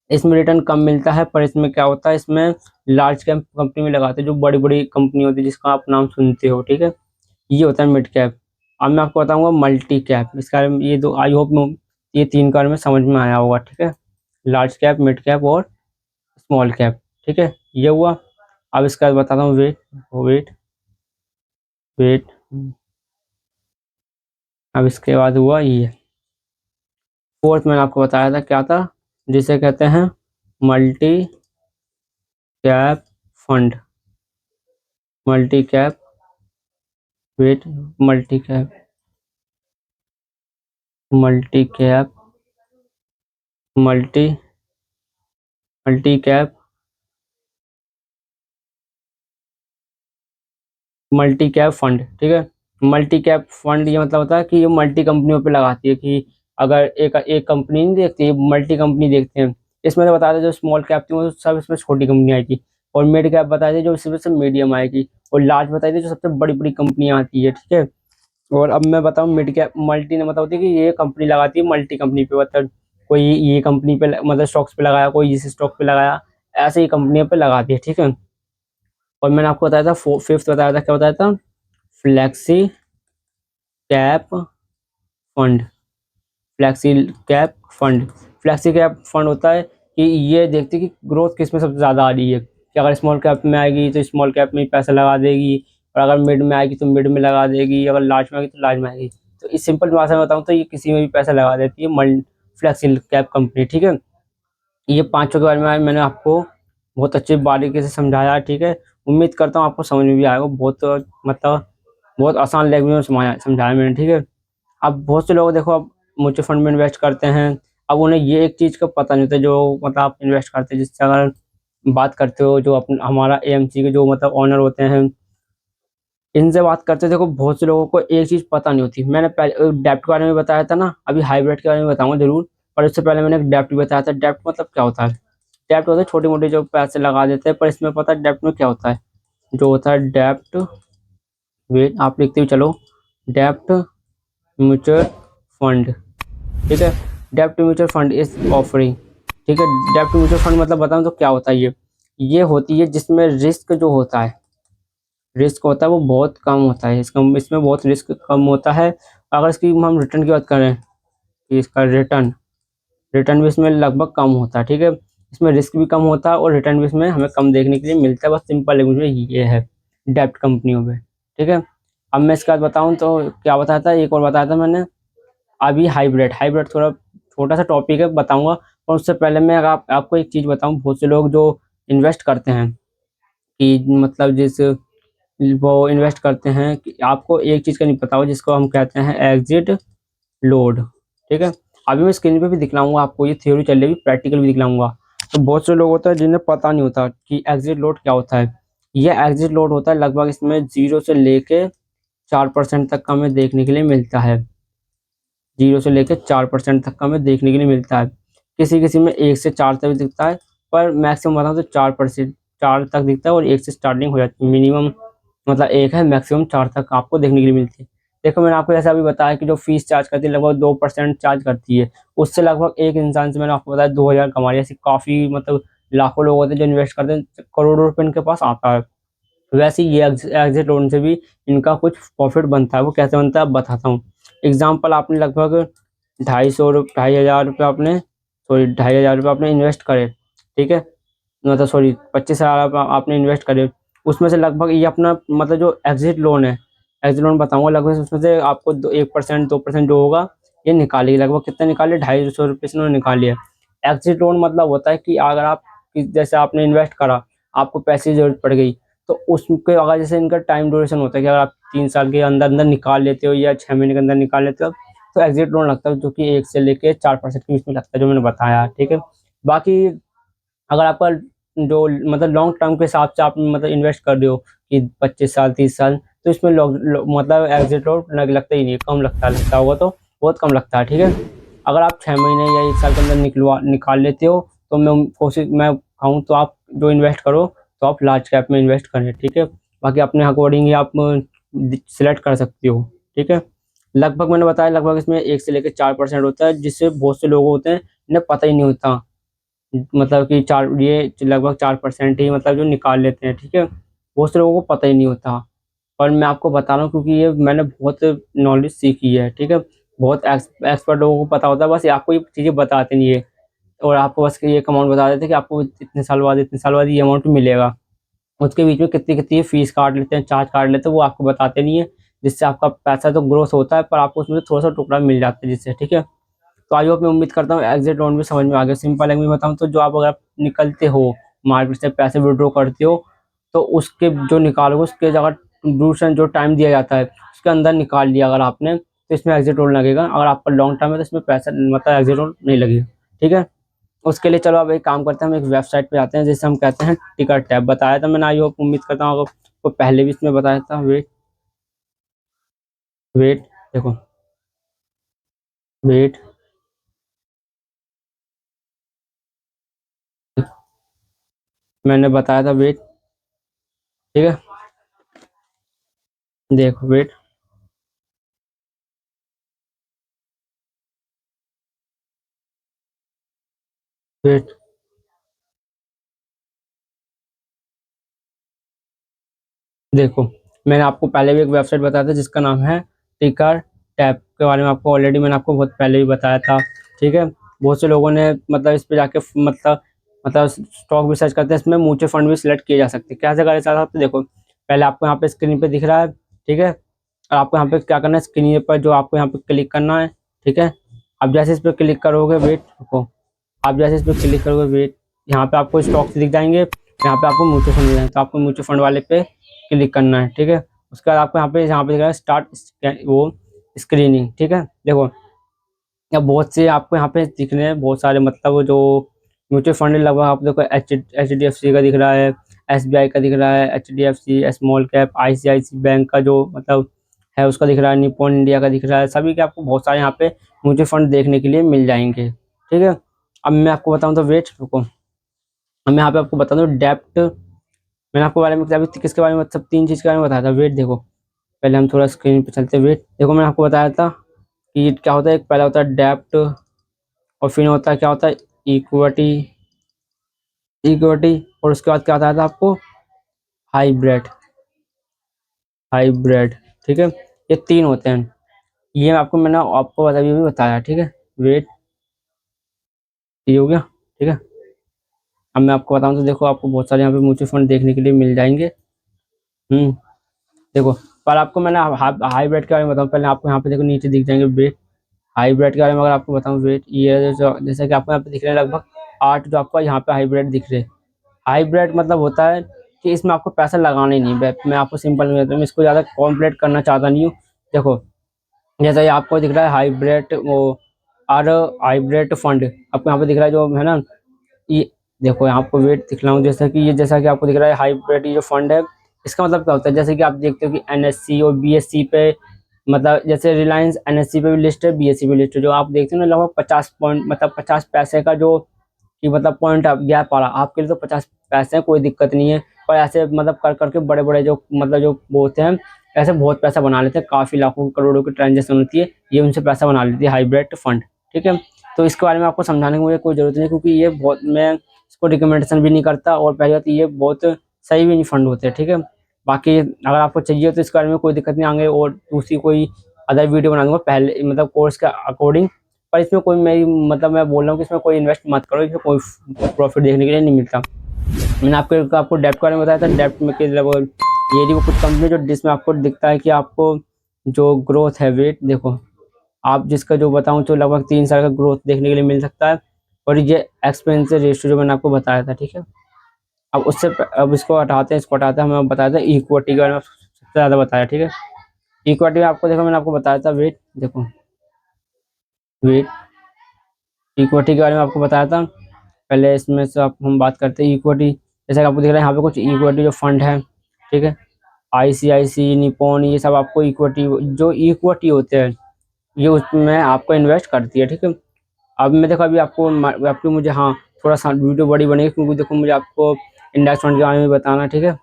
इसमें रिटर्न कम मिलता है, पर इसमें क्या होता है, इसमें लार्ज कैप कंपनी में लगाते हैं, जो बड़ी बड़ी कंपनी होती है जिसका आप नाम सुनते हो, ठीक है, ये होता है मिड कैप। अब मैं आपको बताऊंगा मल्टी कैप, इसके बारे में, ये दो आई होप ये 3 के बारे में समझ में आया होगा, ठीक है, लार्ज कैप, मिड कैप और स्मॉल कैप, ठीक है, ये हुआ। अब इसका बताता हूँ वेट, वेट वेट अब इसके बाद हुआ ये फोर्थ, मैंने आपको बताया था क्या था, जिसे कहते हैं multi cap fund, multi cap, wait, multi cap, multi cap, multi multi cap, multi cap fund, ठीक है। मल्टी कैप फंड ये मतलब होता है कि ये मल्टी कंपनियों पे लगाती है, कि अगर एक एक कंपनी नहीं देखती, मल्टी कंपनी देखते हैं। इसमें तो बताया था जो स्मॉल कैप थी वो सब इसमें छोटी कंपनी आएगी, और मिड कैप बताई थी जो इसमें से मीडियम आएगी, और लार्ज बताई थी जो सबसे बड़ी बड़ी कंपनियां आती है, ठीक है। और अब मैं बताऊँ मिड कैप, मल्टी ने मतलब होती है कि ये कंपनी लगाती है मल्टी कंपनी पे, मतलब कोई ये कंपनी पे मतलब स्टॉक्स पे लगाया, कोई इस स्टॉक पे लगाया, ऐसे ही कंपनियों पे लगाती है, ठीक है। और मैंने आपको बताया था फिफ्थ बताया था, क्या बताया था, flexi cap fund, flexi cap fund. Flexi cap fund होता है कि ये देखती है कि ग्रोथ किस में सबसे ज़्यादा आ रही है, कि अगर स्मॉल कैप में आएगी तो स्मॉल कैप में ही पैसा लगा देगी, और अगर मिड में आएगी तो मिड में लगा देगी, अगर लार्ज में आएगी तो लार्ज में आएगी। तो इस सिंपल भाषा में बताऊँ तो ये किसी में भी पैसा लगा देती है फ्लैक्सी कैप कंपनी, ठीक है। ये पाँचों के बारे में मैंने आपको बहुत अच्छी बारीकी से समझाया, ठीक है। उम्मीद करता हूँ आपको समझ में भी आएगा, बहुत मतलब बहुत आसान लैंग्वेज में समझाया मैंने, ठीक है। अब बहुत से लोग देखो, अब म्यूचुअल फंड में इन्वेस्ट करते हैं, अब उन्हें ये एक चीज़ का पता नहीं होता, जो मतलब आप इन्वेस्ट करते हैं, जिससे अगर बात करते हो जो हमारा एएमसी के जो मतलब ओनर होते हैं, इनसे बात करते, देखो बहुत से लोगों को एक चीज़ पता नहीं होती। मैंने पहले डेप्ट के बारे में बताया था ना, अभी हाइब्रिड के बारे में बताऊंगा जरूर, पर उससे पहले मैंने डेप्ट बताया था। डेप्ट मतलब क्या होता है, डेप्ट होता है छोटे मोटे जो पैसे लगा देते हैं, पर इसमें पता है डेप्ट में क्या होता है, जो होता है डेप्ट, वेट आप लिखते हुए चलो, डेप्ट म्यूचुअल फंड, ठीक है। डेब्ट म्यूचुअल फंड इज ऑफरिंग, ठीक है। डेब्ट म्यूचुअल फंड मतलब बताऊं तो क्या होता है ये होती है जिसमें रिस्क जो होता है, रिस्क होता है वो बहुत कम होता है, इसमें बहुत रिस्क कम होता है। अगर इसकी हम रिटर्न की बात करें कि इसका रिटर्न रिटर्न भी इसमें लगभग कम होता है, ठीक है। इसमें रिस्क भी कम होता है और रिटर्न भी इसमें हमें कम देखने के लिए मिलता है, बस सिंपल लैंग्वेज में ये है डेब्ट कंपनियों में, ठीक है। अब मैं इसके बाद बताऊं तो क्या बताया था, एक और बताया था मैंने अभी, हाइब्रिड। हाइब्रिड थोड़ा छोटा सा टॉपिक है, बताऊंगा। और उससे पहले मैं अगर आपको एक चीज़ बताऊं, बहुत से लोग जो इन्वेस्ट करते हैं कि मतलब जिस वो इन्वेस्ट करते हैं कि आपको एक चीज़ का नहीं पता हो जिसको हम कहते हैं एग्जिट लोड, ठीक है। अभी मैं स्क्रीन पे भी दिखलाऊंगा आपको, ये थ्योरी चल रही है, प्रैक्टिकल भी दिखलाऊंगा। तो बहुत से लोग होते हैं जिन्हें पता नहीं होता कि एग्जिट लोड क्या होता है। ये एग्जिट लोड होता है लगभग इसमें 0 से लेके 4% तक का हमें देखने के लिए मिलता है, 0 से लेकर 4% तक का हमें देखने के लिए मिलता है। किसी किसी में 1 से 4 तक भी दिखता है, पर मैक्सिमम बताऊँ तो 4%, 4 तक दिखता है और 1 से स्टार्टिंग हो जाती है। मिनिमम मतलब 1 है, मैक्सिमम 4 तक आपको देखने के लिए मिलती है। देखो मैंने आपको जैसा अभी बताया कि जो फीस चार्ज करती है लगभग 2% चार्ज करती है, उससे लगभग एक इंसान से मैंने आपको बताया 2000 कमा लिया। ऐसी काफ़ी मतलब लाखों लोग होते हैं जो इन्वेस्ट करते हैं, करोड़ों रुपये इनके पास आता है। वैसे ही ये एग्जिट लोन से भी इनका कुछ प्रॉफिट बनता है। वो कैसे बनता है अब बताता हूँ। एग्जाम्पल, आपने लगभग 2,500 आपने, सॉरी 2,500 आपने इन्वेस्ट करे, ठीक है। मतलब सॉरी 25,000 आपने इन्वेस्ट करे। उसमें से लगभग ये अपना मतलब जो एग्जिट लोन है, एग्जिट लोन बताऊंगा, लगभग उसमें से आपको 1% 2% जो होगा ये निकालिए। लगभग कितने निकाले, 250 रुपये से उन्होंने निकाल लिया। एग्जिट लोन मतलब होता है कि अगर आप जैसे आपने इन्वेस्ट करा, आपको पैसे की जरूरत पड़ गई, तो उसके अगर जैसे इनका टाइम ड्यूरेशन होता है कि अगर आप 3 साल के अंदर अंदर निकाल लेते हो या 6 महीने के अंदर निकाल लेते हो, तो एग्जिट लोन लगता है, जो कि 1 से लेके 4% के बीच में लगता है, जो मैंने बताया, ठीक है। बाकी अगर आपका जो मतलब लॉन्ग टर्म के हिसाब से आप मतलब इन्वेस्ट कर रहे हो कि 25 साल 30 साल, तो इसमें मतलब एग्जिट लोन लगता ही नहीं है, कम लगता होगा तो बहुत कम लगता है, ठीक है। अगर आप 6 महीने या 1 साल के अंदर निकाल लेते हो, तो मैं कहूँ तो आप जो इन्वेस्ट करो तो आप लार्ज कैप में इन्वेस्ट करें, ठीक है। बाकी अपने अकॉर्डिंग ही आप सिलेक्ट कर सकते हो, ठीक है। लगभग मैंने बताया लगभग इसमें 1 से लेकर 4% होता है, जिससे बहुत से लोग होते हैं इन्हें पता ही नहीं होता, मतलब कि चार ये लगभग 4% ही मतलब जो निकाल लेते हैं, ठीक है। बहुत से लोगों को पता ही नहीं होता, पर मैं आपको बता रहा हूँ क्योंकि ये मैंने बहुत नॉलेज सीखी है, ठीक है। बहुत एक्सपर्ट लोगों को पता होता है, बस ये आपको ये चीज़ें बताते नहीं है। और आपको बस ये एक अमाउंट बता देते हैं कि आपको इतने साल बाद ये अमाउंट मिलेगा। उसके बीच में कितनी फीस काट लेते हैं, चार्ज काट लेते हैं, वो आपको बताते नहीं है। जिससे आपका पैसा तो ग्रोथ होता है, पर आपको उसमें से थोड़ा सा टुकड़ा मिल जाता है जिससे, ठीक है। तो आई होप, मैं उम्मीद करता हूँ एग्जिट लोन भी समझ में आ गया। सिंपल लैंग्वेज में बताऊँ तो जो आप अगर आप निकलते हो मार्केट से, पैसे विड्रॉ करते हो, तो उसके जो निकालोगे उसके जगह ड्यूरेशन जो टाइम दिया जाता है उसके अंदर निकाल लिया अगर आपने, तो इसमें एग्जिट लोन लगेगा। अगर आपका लॉन्ग टर्म है तो इसमें पैसा मतलब एग्जिट लोन नहीं लगेगा, ठीक है। उसके लिए चलो अब एक काम करते हैं, हम एक वेबसाइट पे जाते हैं जिसे हम कहते हैं टिकट टैब। बताया था मैंने, आई होप उम्मीद करता हूँ आपको पहले भी इसमें बताया था। वेट वेट देखो, वेट मैंने बताया था, वेट, ठीक है। देखो वेट, वेट देखो, मैंने आपको पहले भी एक वेबसाइट बताया था जिसका नाम है टिकर टैप, के बारे में आपको ऑलरेडी मैंने आपको बहुत पहले भी बताया था, ठीक है। बहुत से लोगों ने मतलब इस पे जाके मतलब स्टॉक भी सर्च करते हैं, इसमें म्यूचुअल फंड भी सिलेक्ट किए जा सकते हैं। कैसे करें साथ साथ देखो, पहले आपको यहाँ पे स्क्रीन पे दिख रहा है, ठीक है। और आपको यहाँ पे क्या करना है, स्क्रीन पर जो आपको यहाँ पे क्लिक करना है, ठीक है। अब जैसे इस पर क्लिक करोगे, वेट देखो, आप जैसे इस पर क्लिक करोगे, वेट, यहाँ पे आपको स्टॉक्स दिख जाएंगे, यहाँ पे आपको म्यूचुअल फंड दिख जाएंगे, तो आपको म्यूचुअल फंड वाले पे क्लिक करना है, ठीक है। उसके बाद आपको यहाँ पे दिख रहा है स्टार्ट वो स्क्रीनिंग, ठीक है। देखो या बहुत से आपको यहाँ पे दिख रहे हैं, बहुत सारे मतलब वो जो म्यूचुअल फंड लगभग आप देखो, एच डी एफ सी का दिख रहा है, एस बी आई का दिख रहा है, H D F C small cap, I C I C bank का जो मतलब है उसका दिख रहा है, निपॉन इंडिया का दिख रहा है। सभी के आपको बहुत सारे यहाँ पे म्यूचुअल फंड देखने के लिए मिल जाएंगे, ठीक है। अब मैं आपको बताऊँ तो वेट रुको, अब मैं यहाँ पे आपको बता दूँ डेप्ट, मैंने आपको बारे में अभी किसके बारे में मतलब 3 चीज़ के बारे में बताया था। वेट देखो, पहले हम थोड़ा स्क्रीन पे चलते, वेट देखो, मैंने आपको बताया था कि क्या होता है, एक पहला होता है डेप्ट और फिर होता है क्या होता है इक्विटी। इक्विटी और उसके बाद क्या आता है आपको हाइब्रिड। हाइब्रिड ठीक है, ये तीन होते हैं। ये मैंने आपको अभी भी बताया, ठीक है। वेट, ये हो गया, ठीक है। अब मैं आपको बताऊं तो देखो आपको बहुत सारे यहाँ पे म्यूचुअल फंड देखने के लिए मिल जाएंगे। हम्म देखो, पर आपको मैंने हाइब्रिड के बारे में बताऊं, पहले आपको यहाँ पे देखो नीचे दिख जाएंगे वेट। हाइब्रिड के बारे में अगर आपको बताऊं, वेट ये जैसे कि आपको यहाँ पे दिख रहे हैं लगभग 8 जो आपको यहाँ पे हाइब्रिड दिख रहे हैं। हाइब्रिड मतलब होता है कि इसमें आपको पैसा लगाना ही नहीं है। मैं आपको सिंपल में मैं इसको ज़्यादा कॉम्प्लिकेट करना चाहता नहीं हूँ। देखो, जैसा ये आपको दिख रहा है हाइब्रिड, वो आर हाइब्रिड फंड आपको यहाँ पे दिख रहा है जो है ना, ये देखो यहाँ आपको वेट दिख रहा हूँ, जैसा कि आपको दिख रहा है हाइब्रिड, ये जो फंड है इसका मतलब क्या होता है, जैसे कि आप देखते हो कि एनएससी और बीएससी पे, मतलब जैसे रिलायंस एनएससी पे भी लिस्ट है, बीएससी पे लिस्ट है, जो आप देखते हो ना लगभग 50 पॉइंट, मतलब 50 पैसे का जो कि मतलब पॉइंट आप गैप आ रहा आपके लिए, तो 50 पैसे हैं, कोई दिक्कत नहीं है। पर ऐसे मतलब कर करके बड़े बड़े जो मतलब जो वो होते हैं, ऐसे बहुत पैसा बना लेते हैं, काफ़ी लाखों करोड़ों की ट्रांजेक्शन होती है, ये उनसे पैसा बना लेती है हाइब्रिड फंड, ठीक है। तो इसके बारे में आपको समझाने की मुझे कोई ज़रूरत नहीं, क्योंकि ये बहुत, मैं इसको रिकमेंडेशन भी नहीं करता, और पहली बात ये बहुत सही भी नहीं फंड होते हैं, ठीक है। बाकी अगर आपको चाहिए तो इसके बारे में कोई दिक्कत नहीं, आगे और दूसरी कोई अदर वीडियो बना दूंगा पहले, मतलब कोर्स के अकॉर्डिंग। पर इसमें कोई मेरी मतलब मैं बोल रहा हूँ कि इसमें कोई इन्वेस्ट मत करो, इसमें कोई प्रॉफिट देखने के लिए नहीं मिलता। मैंने आपको डेप्ट के बारे में बताया था, डेप्ट में कि ये भी वो कुछ कंपनी जो जिसमें आपको दिखता है कि आपको जो ग्रोथ है, वेट देखो आप जिसका जो बताऊं तो लगभग 3 साल का ग्रोथ देखने के लिए मिल सकता है। और ये एक्सपेंस रेशियो जो मैंने आपको बताया था, ठीक है। अब इसको हटाते हैं, इसको हटाते हैं, हमें बताया था इक्विटी के बारे में सबसे ज़्यादा बताया, ठीक है। इक्विटी में आपको देखो मैंने आपको बताया था, वेट देखो, वेट इक्विटी के बारे में आपको बताया था। पहले इसमें से आप हम बात करते हैं इक्विटी, जैसे कि आपको दिख रहा है यहाँ पे कुछ इक्विटी जो फंड है, ठीक है। आईसीआईसी, निपॉन, ये सब आपको इक्विटी, जो इक्विटी होते हैं ये उसमें आपको इन्वेस्ट करती है, ठीक है। अब मैं देखो अभी आपको मुझे हाँ थोड़ा सा वीडियो बड़ी बनेगी, क्योंकि देखो मुझे आपको इंडेक्स फंड के बारे में बताना, ठीक है।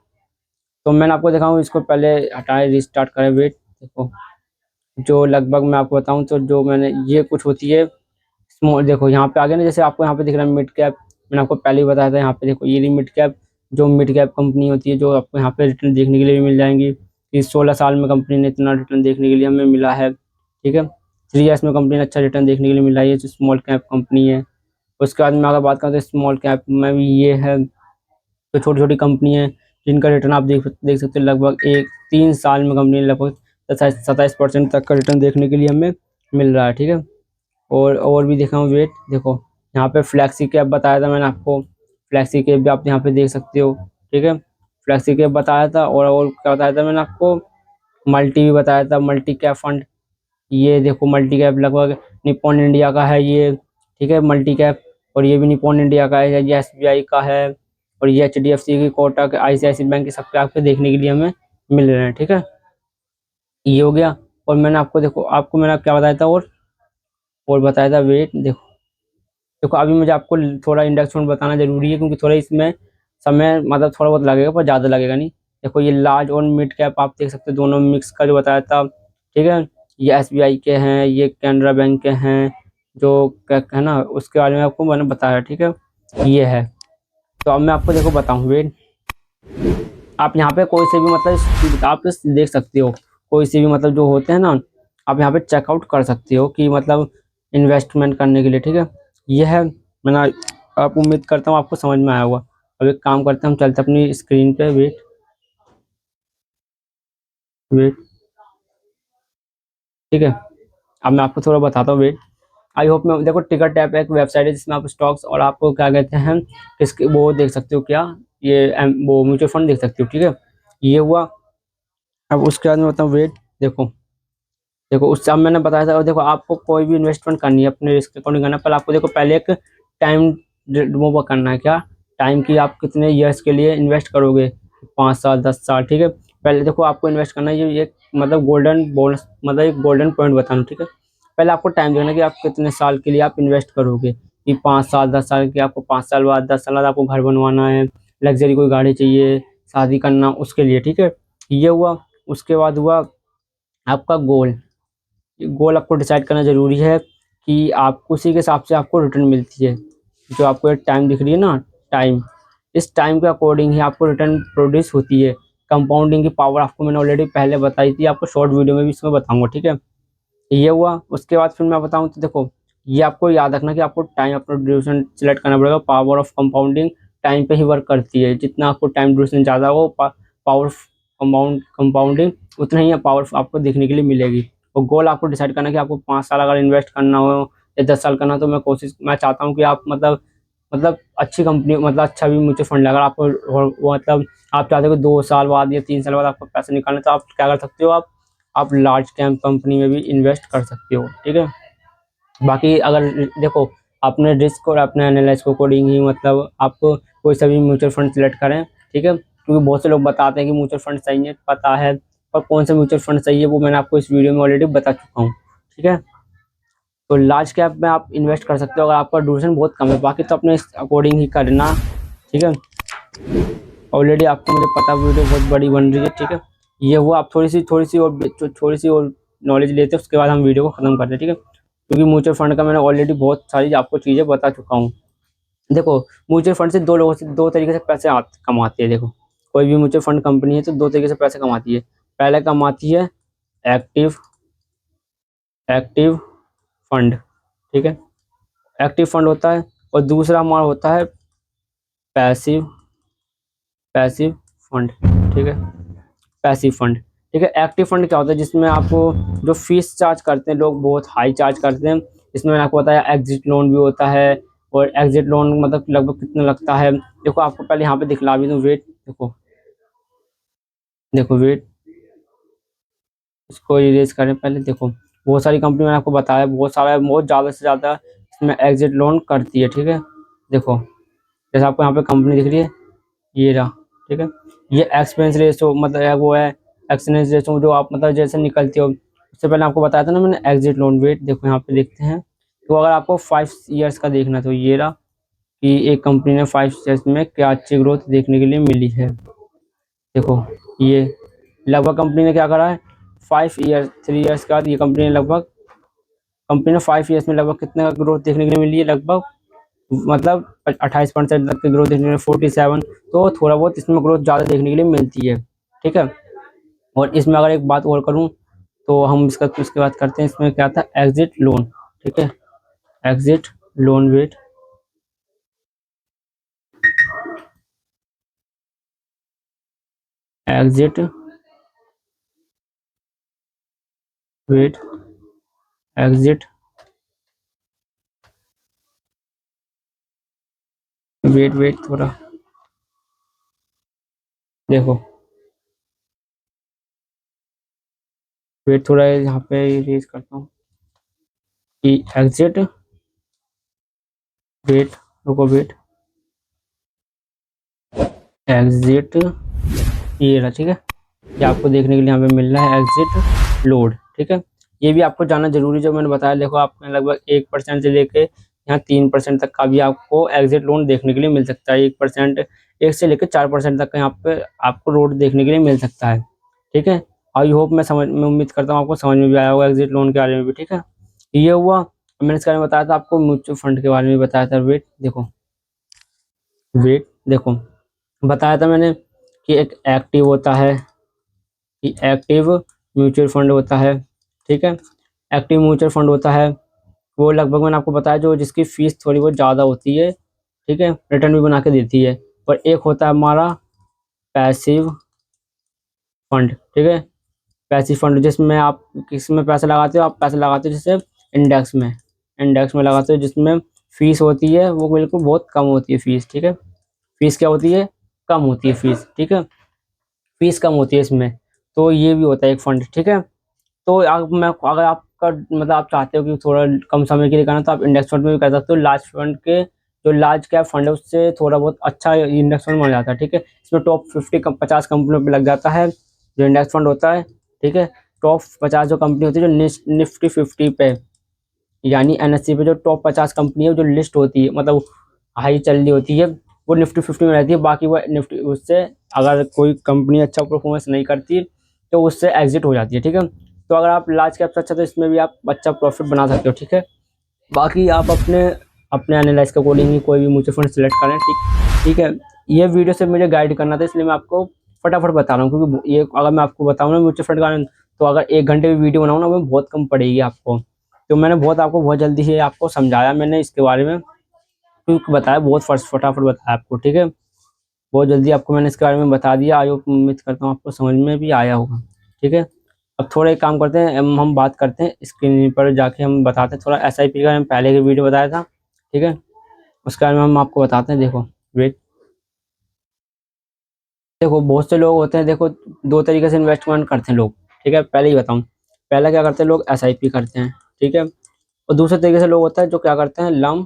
तो मैंने आपको दिखाऊँ, इसको पहले हटाए, रिस्टार्ट करें, वेट देखो, जो लगभग मैं आपको बताऊँ तो जो मैंने ये कुछ होती है स्मॉल, देखो यहाँ पे आ गया ना, जैसे आपको यहाँ पे दिख रहा है मिड कैप, मैंने आपको पहले ही बताया था, यहाँ पे देखो ये मिड कैप, जो मिड कैप कंपनी होती है, जो आपको यहाँ पे रिटर्न देखने के लिए भी मिल जाएंगी। इस 16 साल में कंपनी ने इतना रिटर्न देखने के लिए हमें मिला है, ठीक है। 3 ईयर्स में कंपनी ने अच्छा रिटर्न देखने के लिए मिला है, ये जो स्मॉल कैप कंपनी है। उसके बाद मैं अगर बात करूँ तो स्मॉल कैप में भी ये है, तो छोटी छोटी कंपनी है जिनका रिटर्न आप देख सकते हो, लगभग 3 साल में कंपनी ने लगभग 27% तक का रिटर्न देखने के लिए हमें मिल रहा है, ठीक है। और भी देखा हूँ, वेट देखो, यहाँ पे फ्लैक्सी कैप बताया था मैंने आपको, फ्लैक्सी कैप भी आप यहाँ पे देख सकते हो, ठीक है। फ्लैक्सी कैप बताया था, और क्या बताया था मैंने आपको, मल्टी भी बताया था, मल्टी कैप फंड। ये देखो मल्टी कैप लगभग निप्पॉन इंडिया का है ये, ठीक है, मल्टी कैप। और ये भी निप्पॉन इंडिया का है, ये एसबीआई का है, और ये एचडीएफसी की, कोटक, आईसीआईसी बैंक के, सबके आपके देखने के लिए हमें मिल रहे हैं, ठीक है। ये हो गया। और मैंने आपको देखो, आपको मैंने क्या बताया था, और बताया था, वेट देखो, अभी मुझे आपको थोड़ा इंडेक्स फंड बताना जरूरी है, क्योंकि थोड़ा इसमें समय मतलब थोड़ा बहुत लगेगा, पर ज़्यादा लगेगा नहीं। देखो ये लार्ज और मिड कैप आप देख सकते हो, दोनों मिक्स का जो बताया था, ठीक है। ये एसबीआई के हैं, ये कैनरा बैंक के हैं, जो है ना, उसके बारे में आपको मैंने बताया, ठीक है। ये है। तो अब मैं आपको देखो बताऊँ, वेट आप यहाँ पे कोई से भी मतलब आप देख सकते हो, कोई से भी मतलब जो होते हैं ना, आप यहाँ पे चेकआउट कर सकते हो कि मतलब इन्वेस्टमेंट करने के लिए, ठीक है। ये है, मैंने आप उम्मीद करता हूँ आपको समझ में आया होगा। अब एक काम करते हैं, हम चलते हैं अपनी स्क्रीन पे, वेट वेट ठीक है। अब मैं आपको थोड़ा बताता हूँ, वेट आई होप मैं देखो, टिकट टैप एक वेबसाइट है जिसमें आप स्टॉक्स और आपको क्या कहते हैं किसके वो देख सकते हो, क्या ये वो म्यूचुअल फंड देख सकते हो, ठीक है। ये हुआ। अब उसके बाद में बताऊँ, वेट देखो, उससे अब मैंने बताया था, और देखो आपको कोई भी इन्वेस्टमेंट करनी है अपने रिस्क अकॉर्डिंग करना है, पर आपको देखो पहले एक टाइम वो करना है, क्या टाइम की, आप कितने ईयर्स के लिए इन्वेस्ट करोगे, 5 साल 10 साल, ठीक है। पहले देखो आपको इन्वेस्ट करना है, ये एक मतलब गोल्डन बोनस, मतलब एक गोल्डन पॉइंट बताना, ठीक है। पहले आपको टाइम देखना है कि आप कितने साल के लिए आप इन्वेस्ट करोगे, कि 5 साल 10 साल की, आपको 5 साल बाद 10 साल बाद आपको घर बनवाना है, लग्जरी कोई गाड़ी चाहिए, शादी करना, उसके लिए, ठीक है। ये हुआ। उसके बाद हुआ आपका गोल, गोल आपको डिसाइड करना ज़रूरी है कि आप उसी के हिसाब से आपको रिटर्न मिलती है। जो आपको एक टाइम दिख रही है ना, टाइम, इस टाइम के अकॉर्डिंग ही आपको रिटर्न प्रोड्यूस होती है। कंपाउंडिंग की पावर आपको मैंने ऑलरेडी पहले बताई थी, आपको शॉर्ट वीडियो में भी इसमें बताऊँगा, ठीक है? ये हुआ, उसके बाद फिर मैं बताऊँ तो देखो, ये आपको याद रखना कि आपको टाइम अपना ड्यूरेशन सेलेक्ट करना पड़ेगा। पावर ऑफ कंपाउंडिंग टाइम पे ही वर्क करती है। जितना आपको टाइम ड्यूरेशन ज़्यादा हो, पावर कंपाउंडिंग उतना ही पावर आपको देखने के लिए मिलेगी। और गोल आपको डिसाइड करना है कि आपको 5 साल अगर इन्वेस्ट करना हो या 10 साल करना हो, तो मैं चाहता हूँ कि आप मतलब अच्छी कंपनी, मतलब अच्छा भी म्यूचुअल फंड है। अगर आपको वो मतलब आप चाहते हो कि 2 साल बाद या 3 साल बाद आपको पैसे निकालना है, तो आप क्या कर सकते हो, आप लार्ज कैप कंपनी में भी इन्वेस्ट कर सकते हो, ठीक है? बाकी अगर देखो, अपने रिस्क और अपने एनालिसिस को अकॉर्डिंग ही मतलब आप कोई सा भी म्यूचुअल फंड सिलेक्ट करें, ठीक है? क्योंकि बहुत से लोग बताते हैं कि म्यूचुअल फंड सही है, पता है, पर कौन सा म्यूचुअल फंड सही है वो मैंने आपको इस वीडियो में ऑलरेडी बता चुका हूँ, ठीक है? तो लार्ज कैप में आप इन्वेस्ट कर सकते हो अगर आपका ड्यूरेशन बहुत कम है। बाकी तो अपने अकॉर्डिंग ही करना, ठीक है? ऑलरेडी आपको मुझे पता, वीडियो बहुत बड़ी बन रही है, ठीक है? ये हुआ, आप थोड़ी सी और नॉलेज लेते हैं, उसके बाद हम वीडियो को ख़त्म करते हैं, ठीक है? क्योंकि म्यूचुअल फंड का मैंने ऑलरेडी बहुत सारी आपको चीज़ें बता चुका हूँ। देखो, म्यूचुअल फंड से 2 लोगों से 2 तरीके से पैसे कमाते हैं। देखो, कोई भी म्यूचुअल फंड कंपनी है तो 2 तरीके से पैसे कमाती है। पहले कमाती है एक्टिव एक्टिव फंड, ठीक है? एक्टिव फंड होता है, और दूसरा हमारा होता है पैसिव पैसिव फंड, ठीक है? पैसिव फंड, ठीक है? एक्टिव फंड क्या होता है, जिसमें आपको जो फीस चार्ज करते हैं लोग, बहुत हाई चार्ज करते हैं। इसमें मैंने आपको बताया एग्जिट लोन भी होता है, और एग्जिट लोन मतलब लगभग कितना लगता है, देखो आपको पहले यहाँ पे दिखला भी दूँ। वेट, देखो देखो वेट, इसको इरेज करें पहले। देखो, बहुत सारी कंपनी मैंने आपको बताया, बहुत सारा, बहुत ज़्यादा से ज़्यादा इसमें एग्जिट लोन करती है, ठीक है? देखो, जैसे आपको यहाँ पे कंपनी दिख रही है, ये रहा, ठीक है? ये एक्सपेंस रेशो मतलब वो है, एक्सपेंस रेशो जो आप मतलब जैसे निकलती हो। उससे पहले आपको बताया था ना मैंने एग्जिट लोन। वेट, देखो यहाँ पे देखते हैं। तो अगर आपको 5 ईयर्स का देखना, तो ये रहा कि एक कंपनी ने 5 ईयर्स में क्या अच्छी ग्रोथ देखने के लिए मिली है। देखो, ये लगभग कंपनी ने क्या करा है, 3 ईयर्स के बाद ये कंपनी ने 5 ईयर्स में लगभग कितने का ग्रोथ देखने के लिए मिली है, लगभग मतलब 28% तक की ग्रोथ देखने के लिए, 47। तो थोड़ा बहुत इसमें ग्रोथ ज़्यादा देखने के लिए मिलती है, ठीक है? और इसमें अगर एक बात और करूँ, तो हम इसके बाद करते हैं। इसमें क्या था, एग्जिट लोन, ठीक है? Exit loan, wait, exit wait exit wait थोड़ा देखो, वेट थोड़ा यहाँ पे रेज करता हूँ कि एग्जिट वेट, रुको, वेट, एग्जिट, ये रहा, ठीक है? ये आपको देखने के लिए यहाँ पे मिल रहा है एग्जिट लोड, ठीक है? ये भी आपको जानना जरूरी, जो मैंने बताया। देखो, आपने लगभग 1% से लेके यहाँ 3% तक का भी आपको एग्जिट लोन देखने के लिए मिल सकता है। 1%, 1 से लेकर 4% तक का यहाँ पे आपको लोड देखने के लिए मिल सकता है, ठीक है? आई होप मैं उम्मीद करता हूँ आपको समझ में भी आया होगा एग्जिट लोन के बारे में भी, ठीक है? ये हुआ, मैंने इसके बारे में बताया था आपको, म्यूचुअल फंड के बारे में बताया था। वेट देखो, बताया था मैंने कि एक एक्टिव होता है, कि एक्टिव म्यूचुअल फंड होता है, ठीक है? एक्टिव म्यूचुअल फंड होता है, वो लगभग मैंने आपको बताया जो जिसकी फीस थोड़ी बहुत ज़्यादा होती है, ठीक है? रिटर्न भी बना के देती है। और एक होता है हमारा पैसिव फंड, ठीक है? पैसिव फंड, जिसमें आप किसमें पैसे लगाते हो, आप पैसे लगाते हो जैसे इंडेक्स में लगाते हो, जिसमें फीस होती है वो बिल्कुल बहुत कम होती है फीस, ठीक है? फीस क्या होती है, कम होती है फीस, ठीक है? फीस कम होती है इसमें। तो ये भी होता है एक फंड, ठीक है? तो अगर आपका मतलब आप चाहते हो कि थोड़ा कम समय के लिए करना, तो आप इंडेक्स फंड में भी कर सकते हो। लार्ज फंड के जो लार्ज कैप फंड है उससे थोड़ा बहुत अच्छा इंडेक्स फंड बन जाता है, ठीक है? इसमें टॉप 50 कंपनियों पे लग जाता है जो इंडेक्स फंड होता है, ठीक है? टॉप 50 जो कंपनी होती है जो निफ्टी 50 पे, यानी एनएससी पे जो टॉप 50 कंपनी है जो लिस्ट होती है, मतलब हाई चल रही होती है, वो निफ्टी 50 में रहती है। बाकी वो निफ्टी उससे अगर कोई कंपनी अच्छा परफॉर्मेंस नहीं करती तो उससे एग्जिट हो जाती है, ठीक है? तो अगर आप लार्ज कैप से अच्छा तो इसमें भी आप अच्छा प्रॉफिट बना सकते हो, ठीक है। बाकी आप अपने अपने एनालाइज के अकॉर्डिंग ही कोई भी म्यूचुअल फंड सिलेक्ट करें, ठीक है। ये वीडियो से मुझे गाइड करना था, इसलिए मैं आपको फटाफट बता रहा हूँ, क्योंकि ये अगर मैं आपको बताऊँ ना म्यूचुअल फंड का, तो अगर 1 घंटे की वीडियो बनाऊँ ना, वो बहुत कम पड़ेगी आपको। तो मैंने आपको बहुत जल्दी से आपको समझाया मैंने इसके बारे में, क्योंकि बताया बहुत फटाफट बताया आपको, ठीक है। बहुत जल्दी आपको मैंने इसके बारे में बता दिया। आई होप, उम्मीद करता हूँ आपको समझ में भी आया होगा, ठीक है। अब थोड़ा एक काम करते हैं, हम बात करते हैं स्क्रीन पर जाके, हम बताते हैं थोड़ा SIP का, हम पहले की वीडियो बताया था, ठीक है। उसके बारे में हम आपको बताते हैं। देखो वेट, देखो बहुत से लोग होते हैं, देखो 2 तरीके से इन्वेस्टमेंट करते हैं लोग, ठीक है। पहले ही बताऊँ, पहला क्या करते हैं लोग, SIP करते हैं, ठीक है। और दूसरे तरीके से लोग होता है जो क्या करते हैं, लम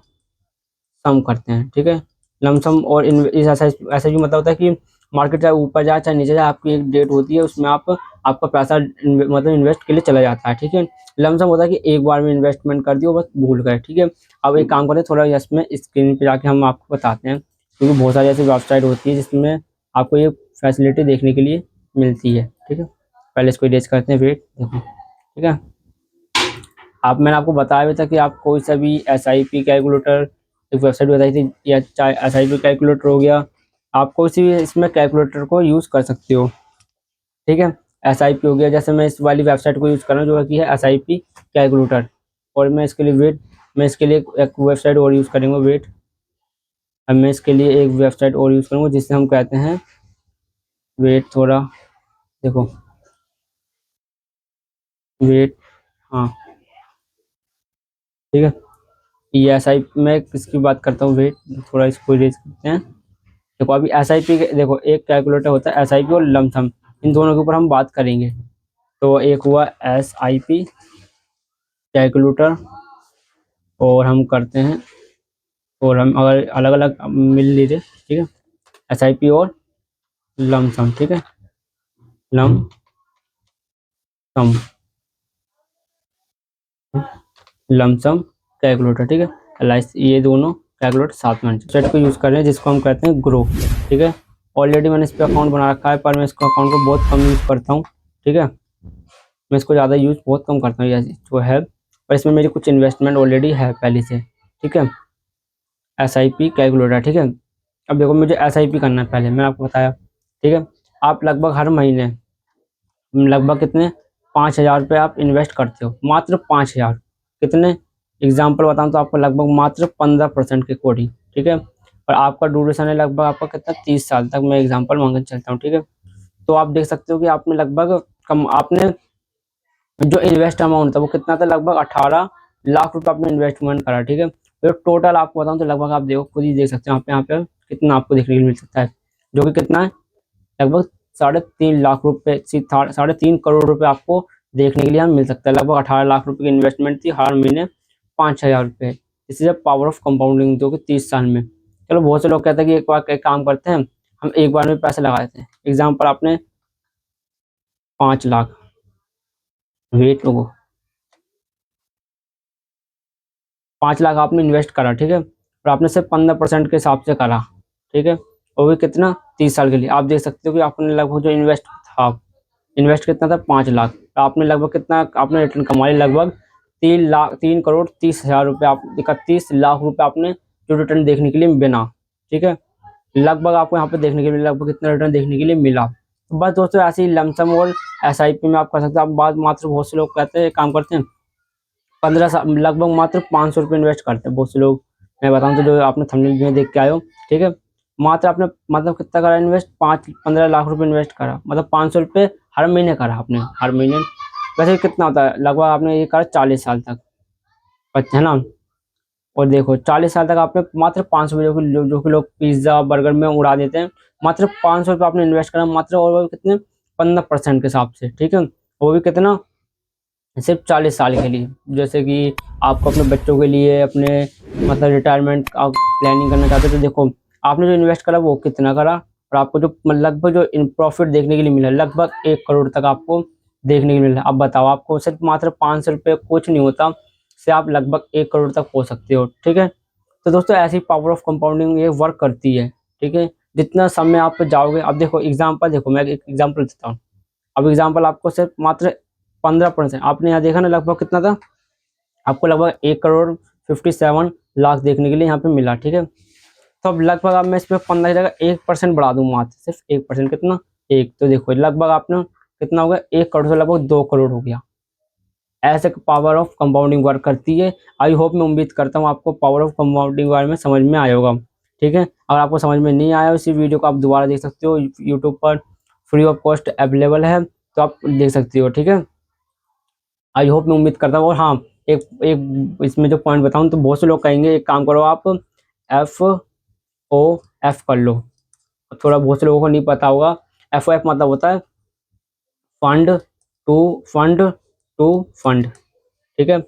सम करते हैं, ठीक है। लमसम और इस ऐसा भी मतलब होता है कि मार्केट चाहे ऊपर जाए चाहे नीचे जाए, आपकी एक डेट होती है, उसमें आपका पैसा मतलब इन्वेस्ट के लिए चला जाता है, ठीक है। लमसम होता है कि एक बार में इन्वेस्टमेंट कर दिया बस भूल गए, ठीक है। अब एक काम करें, थोड़ा इसमें स्क्रीन पे जाके हम आपको बताते हैं, क्योंकि बहुत सारी ऐसी वेबसाइट होती है जिसमें आपको ये फैसिलिटी देखने के लिए मिलती है, ठीक है। पहले इसको इरेज करते हैं, वेट देखो, ठीक है। मैंने आपको बताया भी था कि आप कोई सा भी SIP कैलकुलेटर, एक वेबसाइट बताई थी, या चाहे SIP कैलकुलेटर हो गया, आप कोई सी भी इसमें कैलकुलेटर को यूज़ कर सकते हो, ठीक है। SIP हो गया, जैसे मैं इस वाली वेबसाइट को यूज़ कर रहा हूँ जो कि है SIP कैलकुलेटर। और मैं इसके लिए वेट, मैं इसके लिए एक वेबसाइट और यूज़ करूँगा, वेट। अब मैं इसके लिए एक वेबसाइट और यूज़ करूँगा जिससे हम कहते हैं, वेट थोड़ा देखो, वेट, हाँ ठीक है। ये SIP मैं किसकी बात करता हूँ, वेट थोड़ा इसको इरेज करते हैं। देखो अभी SIP के, देखो एक कैलकुलेटर होता है SIP और लमसम, इन दोनों के ऊपर हम बात करेंगे। तो एक हुआ SIP कैलकुलेटर, और हम करते हैं, और हम अगर अलग अलग मिल लीजिए, ठीक है। SIP और लमसम, ठीक है, लमसम, लमसम कैलकुलेटर, ठीक है। ये दोनों कैलकुलेटर साथ में सेट को यूज़ कर रहे हैं, जिसको हम कहते हैं ग्रो, ठीक है। ऑलरेडी मैंने इस पर अकाउंट बना रखा है, पर मैं इसको अकाउंट को बहुत कम यूज़ करता हूँ, ठीक है। मैं इसको ज़्यादा यूज़ बहुत कम करता हूँ, ये जो है, पर इसमें मेरी कुछ इन्वेस्टमेंट ऑलरेडी है पहले से, ठीक है। SIP कैलकुलेटर, ठीक है। अब देखो मुझे SIP करना है, पहले मैंने आपको बताया, ठीक है। आप लगभग हर महीने लगभग कितने 5,000 रुपये आप इन्वेस्ट करते हो, मात्र 5,000। कितने, एग्जाम्पल बताऊँ तो आपको लगभग मात्र 15% के अकॉर्डिंग, ठीक है। और आपका ड्यूरेशन है लगभग आपका कितना, 30 साल तक मैं एग्जाम्पल मान के चलता हूँ, ठीक है। तो आप देख सकते हो कि आपने लगभग कम, आपने जो इन्वेस्ट अमाउंट था वो कितना था, लगभग 18 लाख रुपए आपने इन्वेस्टमेंट करा, ठीक है। तो टोटल आपको बताऊँ तो लगभग आप देखो, खुद ही देख सकते हो यहाँ पे कितना आपको देखने को मिल सकता है, जो कि कितना है, लगभग 3.5 लाख रुपए, 3.5 करोड़ रुपए आपको देखने के लिए हम मिल सकता है। लगभग 18 लाख रुपए की इन्वेस्टमेंट थी, हर महीने 5,000 रुपये। This is power of compounding, जो कि 30 साल में। चलो बहुत से लोग कहते हैं कि एक बार एक काम करते हैं, हम एक बार में पैसे लगा देते हैं। एग्जाम्पल आपने 5 लाख, वेट लोगो, 5 लाख आपने इन्वेस्ट करा, ठीक है। और आपने सिर्फ 15% के हिसाब से करा, ठीक है। और वो कितना, 30 साल के लिए। आप देख सकते हो कि आपने लगभग जो इन्वेस्ट कितना था, 5 लाख। तो आपने लगभग कितना आपने रिटर्न कमा लिया, लगभग 3,30,30,000 रुपये, आप 31 लाख रुपये आपने जो रिटर्न देखने के लिए बना, ठीक है। लगभग आपको यहाँ पे देखने के लिए लगभग कितना रिटर्न देखने के लिए मिला। तो बस दोस्तों ऐसे ही लमसम और SIP में आप कर सकते हो। आप बात मात्र, बहुत से लोग कहते हैं काम करते हैं 15 साल, लगभग मात्र 500 रुपये इन्वेस्ट करते हैं बहुत से लोग। मैं बताऊँ तो जो आपने थंबनेल में देख के आए हो, ठीक है। मात्र आपने मतलब कितना करा इन्वेस्ट, 15 लाख रुपए इन्वेस्ट करा, मतलब 500 रुपये हर महीने करा आपने, हर महीने। वैसे कितना होता है, लगभग आपने ये करा 40 साल तक, है ना। और देखो 40 साल तक आपने मात्र 500 रुपये, जो कि लोग पिज्ज़ा बर्गर में उड़ा देते हैं, मात्र 500 रुपये आपने इन्वेस्ट करा, मात्र, और वो भी कितने, 15% के हिसाब से, ठीक है। वो भी कितना, सिर्फ 40 साल के लिए। जैसे कि आपको अपने बच्चों के लिए, अपने मतलब रिटायरमेंट आप प्लानिंग करना चाहते हो, तो देखो आपने जो इन्वेस्ट करा वो कितना करा, और आपको जो लगभग जो इन प्रॉफिट देखने के लिए मिला, लगभग 1 करोड़ तक आपको देखने के लिए मिला। अब बताओ, आपको सिर्फ मात्र 500 रुपये कुछ नहीं होता, से आप लगभग 1 करोड़ तक पहुँच सकते हो, ठीक है। तो दोस्तों ऐसी पावर ऑफ कंपाउंडिंग ये वर्क करती है, ठीक है। जितना समय आप जाओगे, अब देखो एग्जाम्पल, देखो मैं एक एग्जाम्पल देता हूँ। अब एग्जाम्पल आपको सिर्फ मात्र 15%। आपने यहाँ देखा ना लगभग कितना था, आपको लगभग 1,57,00,000 देखने के लिए यहाँ पे मिला। ठीक है, तो अब लगभग अब मैं इस पर 15 की जगह 1% बढ़ा दूँ, मात्र सिर्फ 1%। कितना? 1। तो देखो लगभग आपने कितना हो गया, 1 करोड़ से लगभग 2 करोड़ हो गया। ऐसे पावर ऑफ कंपाउंडिंग वर्क करती है। आई होप, मैं उम्मीद करता हूँ आपको पावर ऑफ कंपाउंडिंग बारे में समझ में आया होगा। ठीक है, अगर आपको समझ में नहीं आया इसी वीडियो को आप दोबारा देख सकते हो, यूट्यूब पर फ्री ऑफ कॉस्ट अवेलेबल है, तो आप देख सकते हो। ठीक है, आई होप, मैं उम्मीद करता हूँ। और हाँ, एक एक इसमें जो पॉइंट बताऊँ तो बहुत से लोग कहेंगे एक काम करो आप FOF कर लो, थोड़ा बहुत से लोगों को नहीं पता होगा। FOF मतलब होता है fund to fund to fund. ठीक है,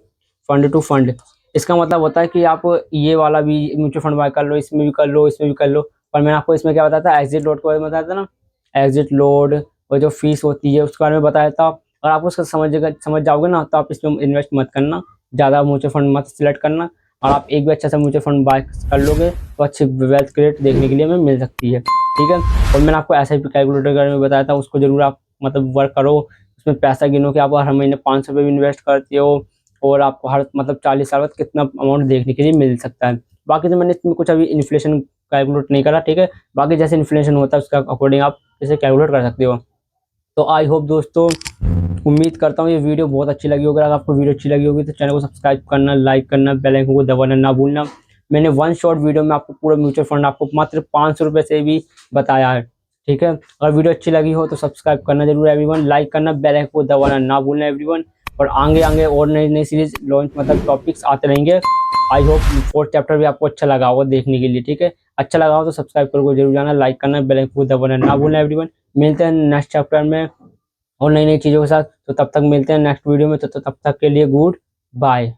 फंड टू फंड, इसका मतलब होता है कि आप ये वाला भी म्यूचुअल फंड बाय कर लो, इसमें भी कर लो, इसमें भी कर लो। पर मैंने आपको इसमें क्या बताया था, एग्जिट लोड के बारे में बताया था ना, एग्जिट लोड और जो फीस होती है उसके बारे में बताया था। और आप उसको समझ जाओगे ना, तो आप इसमें इन्वेस्ट मत करना, ज़्यादा म्यूचुअल फंड मत सिलेक्ट करना। और आप एक भी अच्छा सा म्यूचुअल फंड बाय कर लोगे तो अच्छी वेल्थ क्रिएट देखने के लिए हमें मिल सकती है। ठीक है, और मैंने आपको SIP कैलकुलेटर के बारे में बताया था, उसको जरूर आप मतलब वर्क करो, उसमें पैसा गिनो कि आप हर महीने 500 रुपये भी इन्वेस्ट करते हो और आपको हर मतलब 40 साल बाद कितना अमाउंट देखने के लिए मिल सकता है। बाकी तो मैंने इसमें कुछ अभी इन्फ्लेशन कैलकुलेट नहीं करा। ठीक है, बाकी जैसे इन्फ्लेशन होता है उसका अकॉर्डिंग आप इसे कैलकुलेट कर सकते हो। तो आई होप दोस्तों, उम्मीद करता हूँ ये वीडियो बहुत अच्छी लगी होगी। अगर आपको वीडियो अच्छी लगी होगी तो चैनल को सब्सक्राइब करना, लाइक करना, बेल आइकन को दबाना ना भूलना। मैंने वन शॉट वीडियो में आपको पूरा म्यूचुअल फंड आपको मात्र 500 रुपये से भी बताया है। ठीक है, अगर वीडियो अच्छी लगी हो तो सब्सक्राइब करना जरूर एवरीवन, लाइक करना, बेल आइकन को दबाना ना भूलना एवरीवन। और आगे आगे और नई नई सीरीज लॉन्च मतलब टॉपिक्स आते रहेंगे। आई होप 4th चैप्टर भी आपको अच्छा लगा होगा देखने के लिए। ठीक है, अच्छा लगा हो तो सब्सक्राइब करके जरूर जाना, लाइक करना, बेल आइकन को दबाना ना भूलना एवरीवन। मिलते हैं नेक्स्ट चैप्टर में और नई नई चीज़ों के साथ। तो तब तक मिलते हैं नेक्स्ट वीडियो में, तो तब तक के लिए गुड बाय।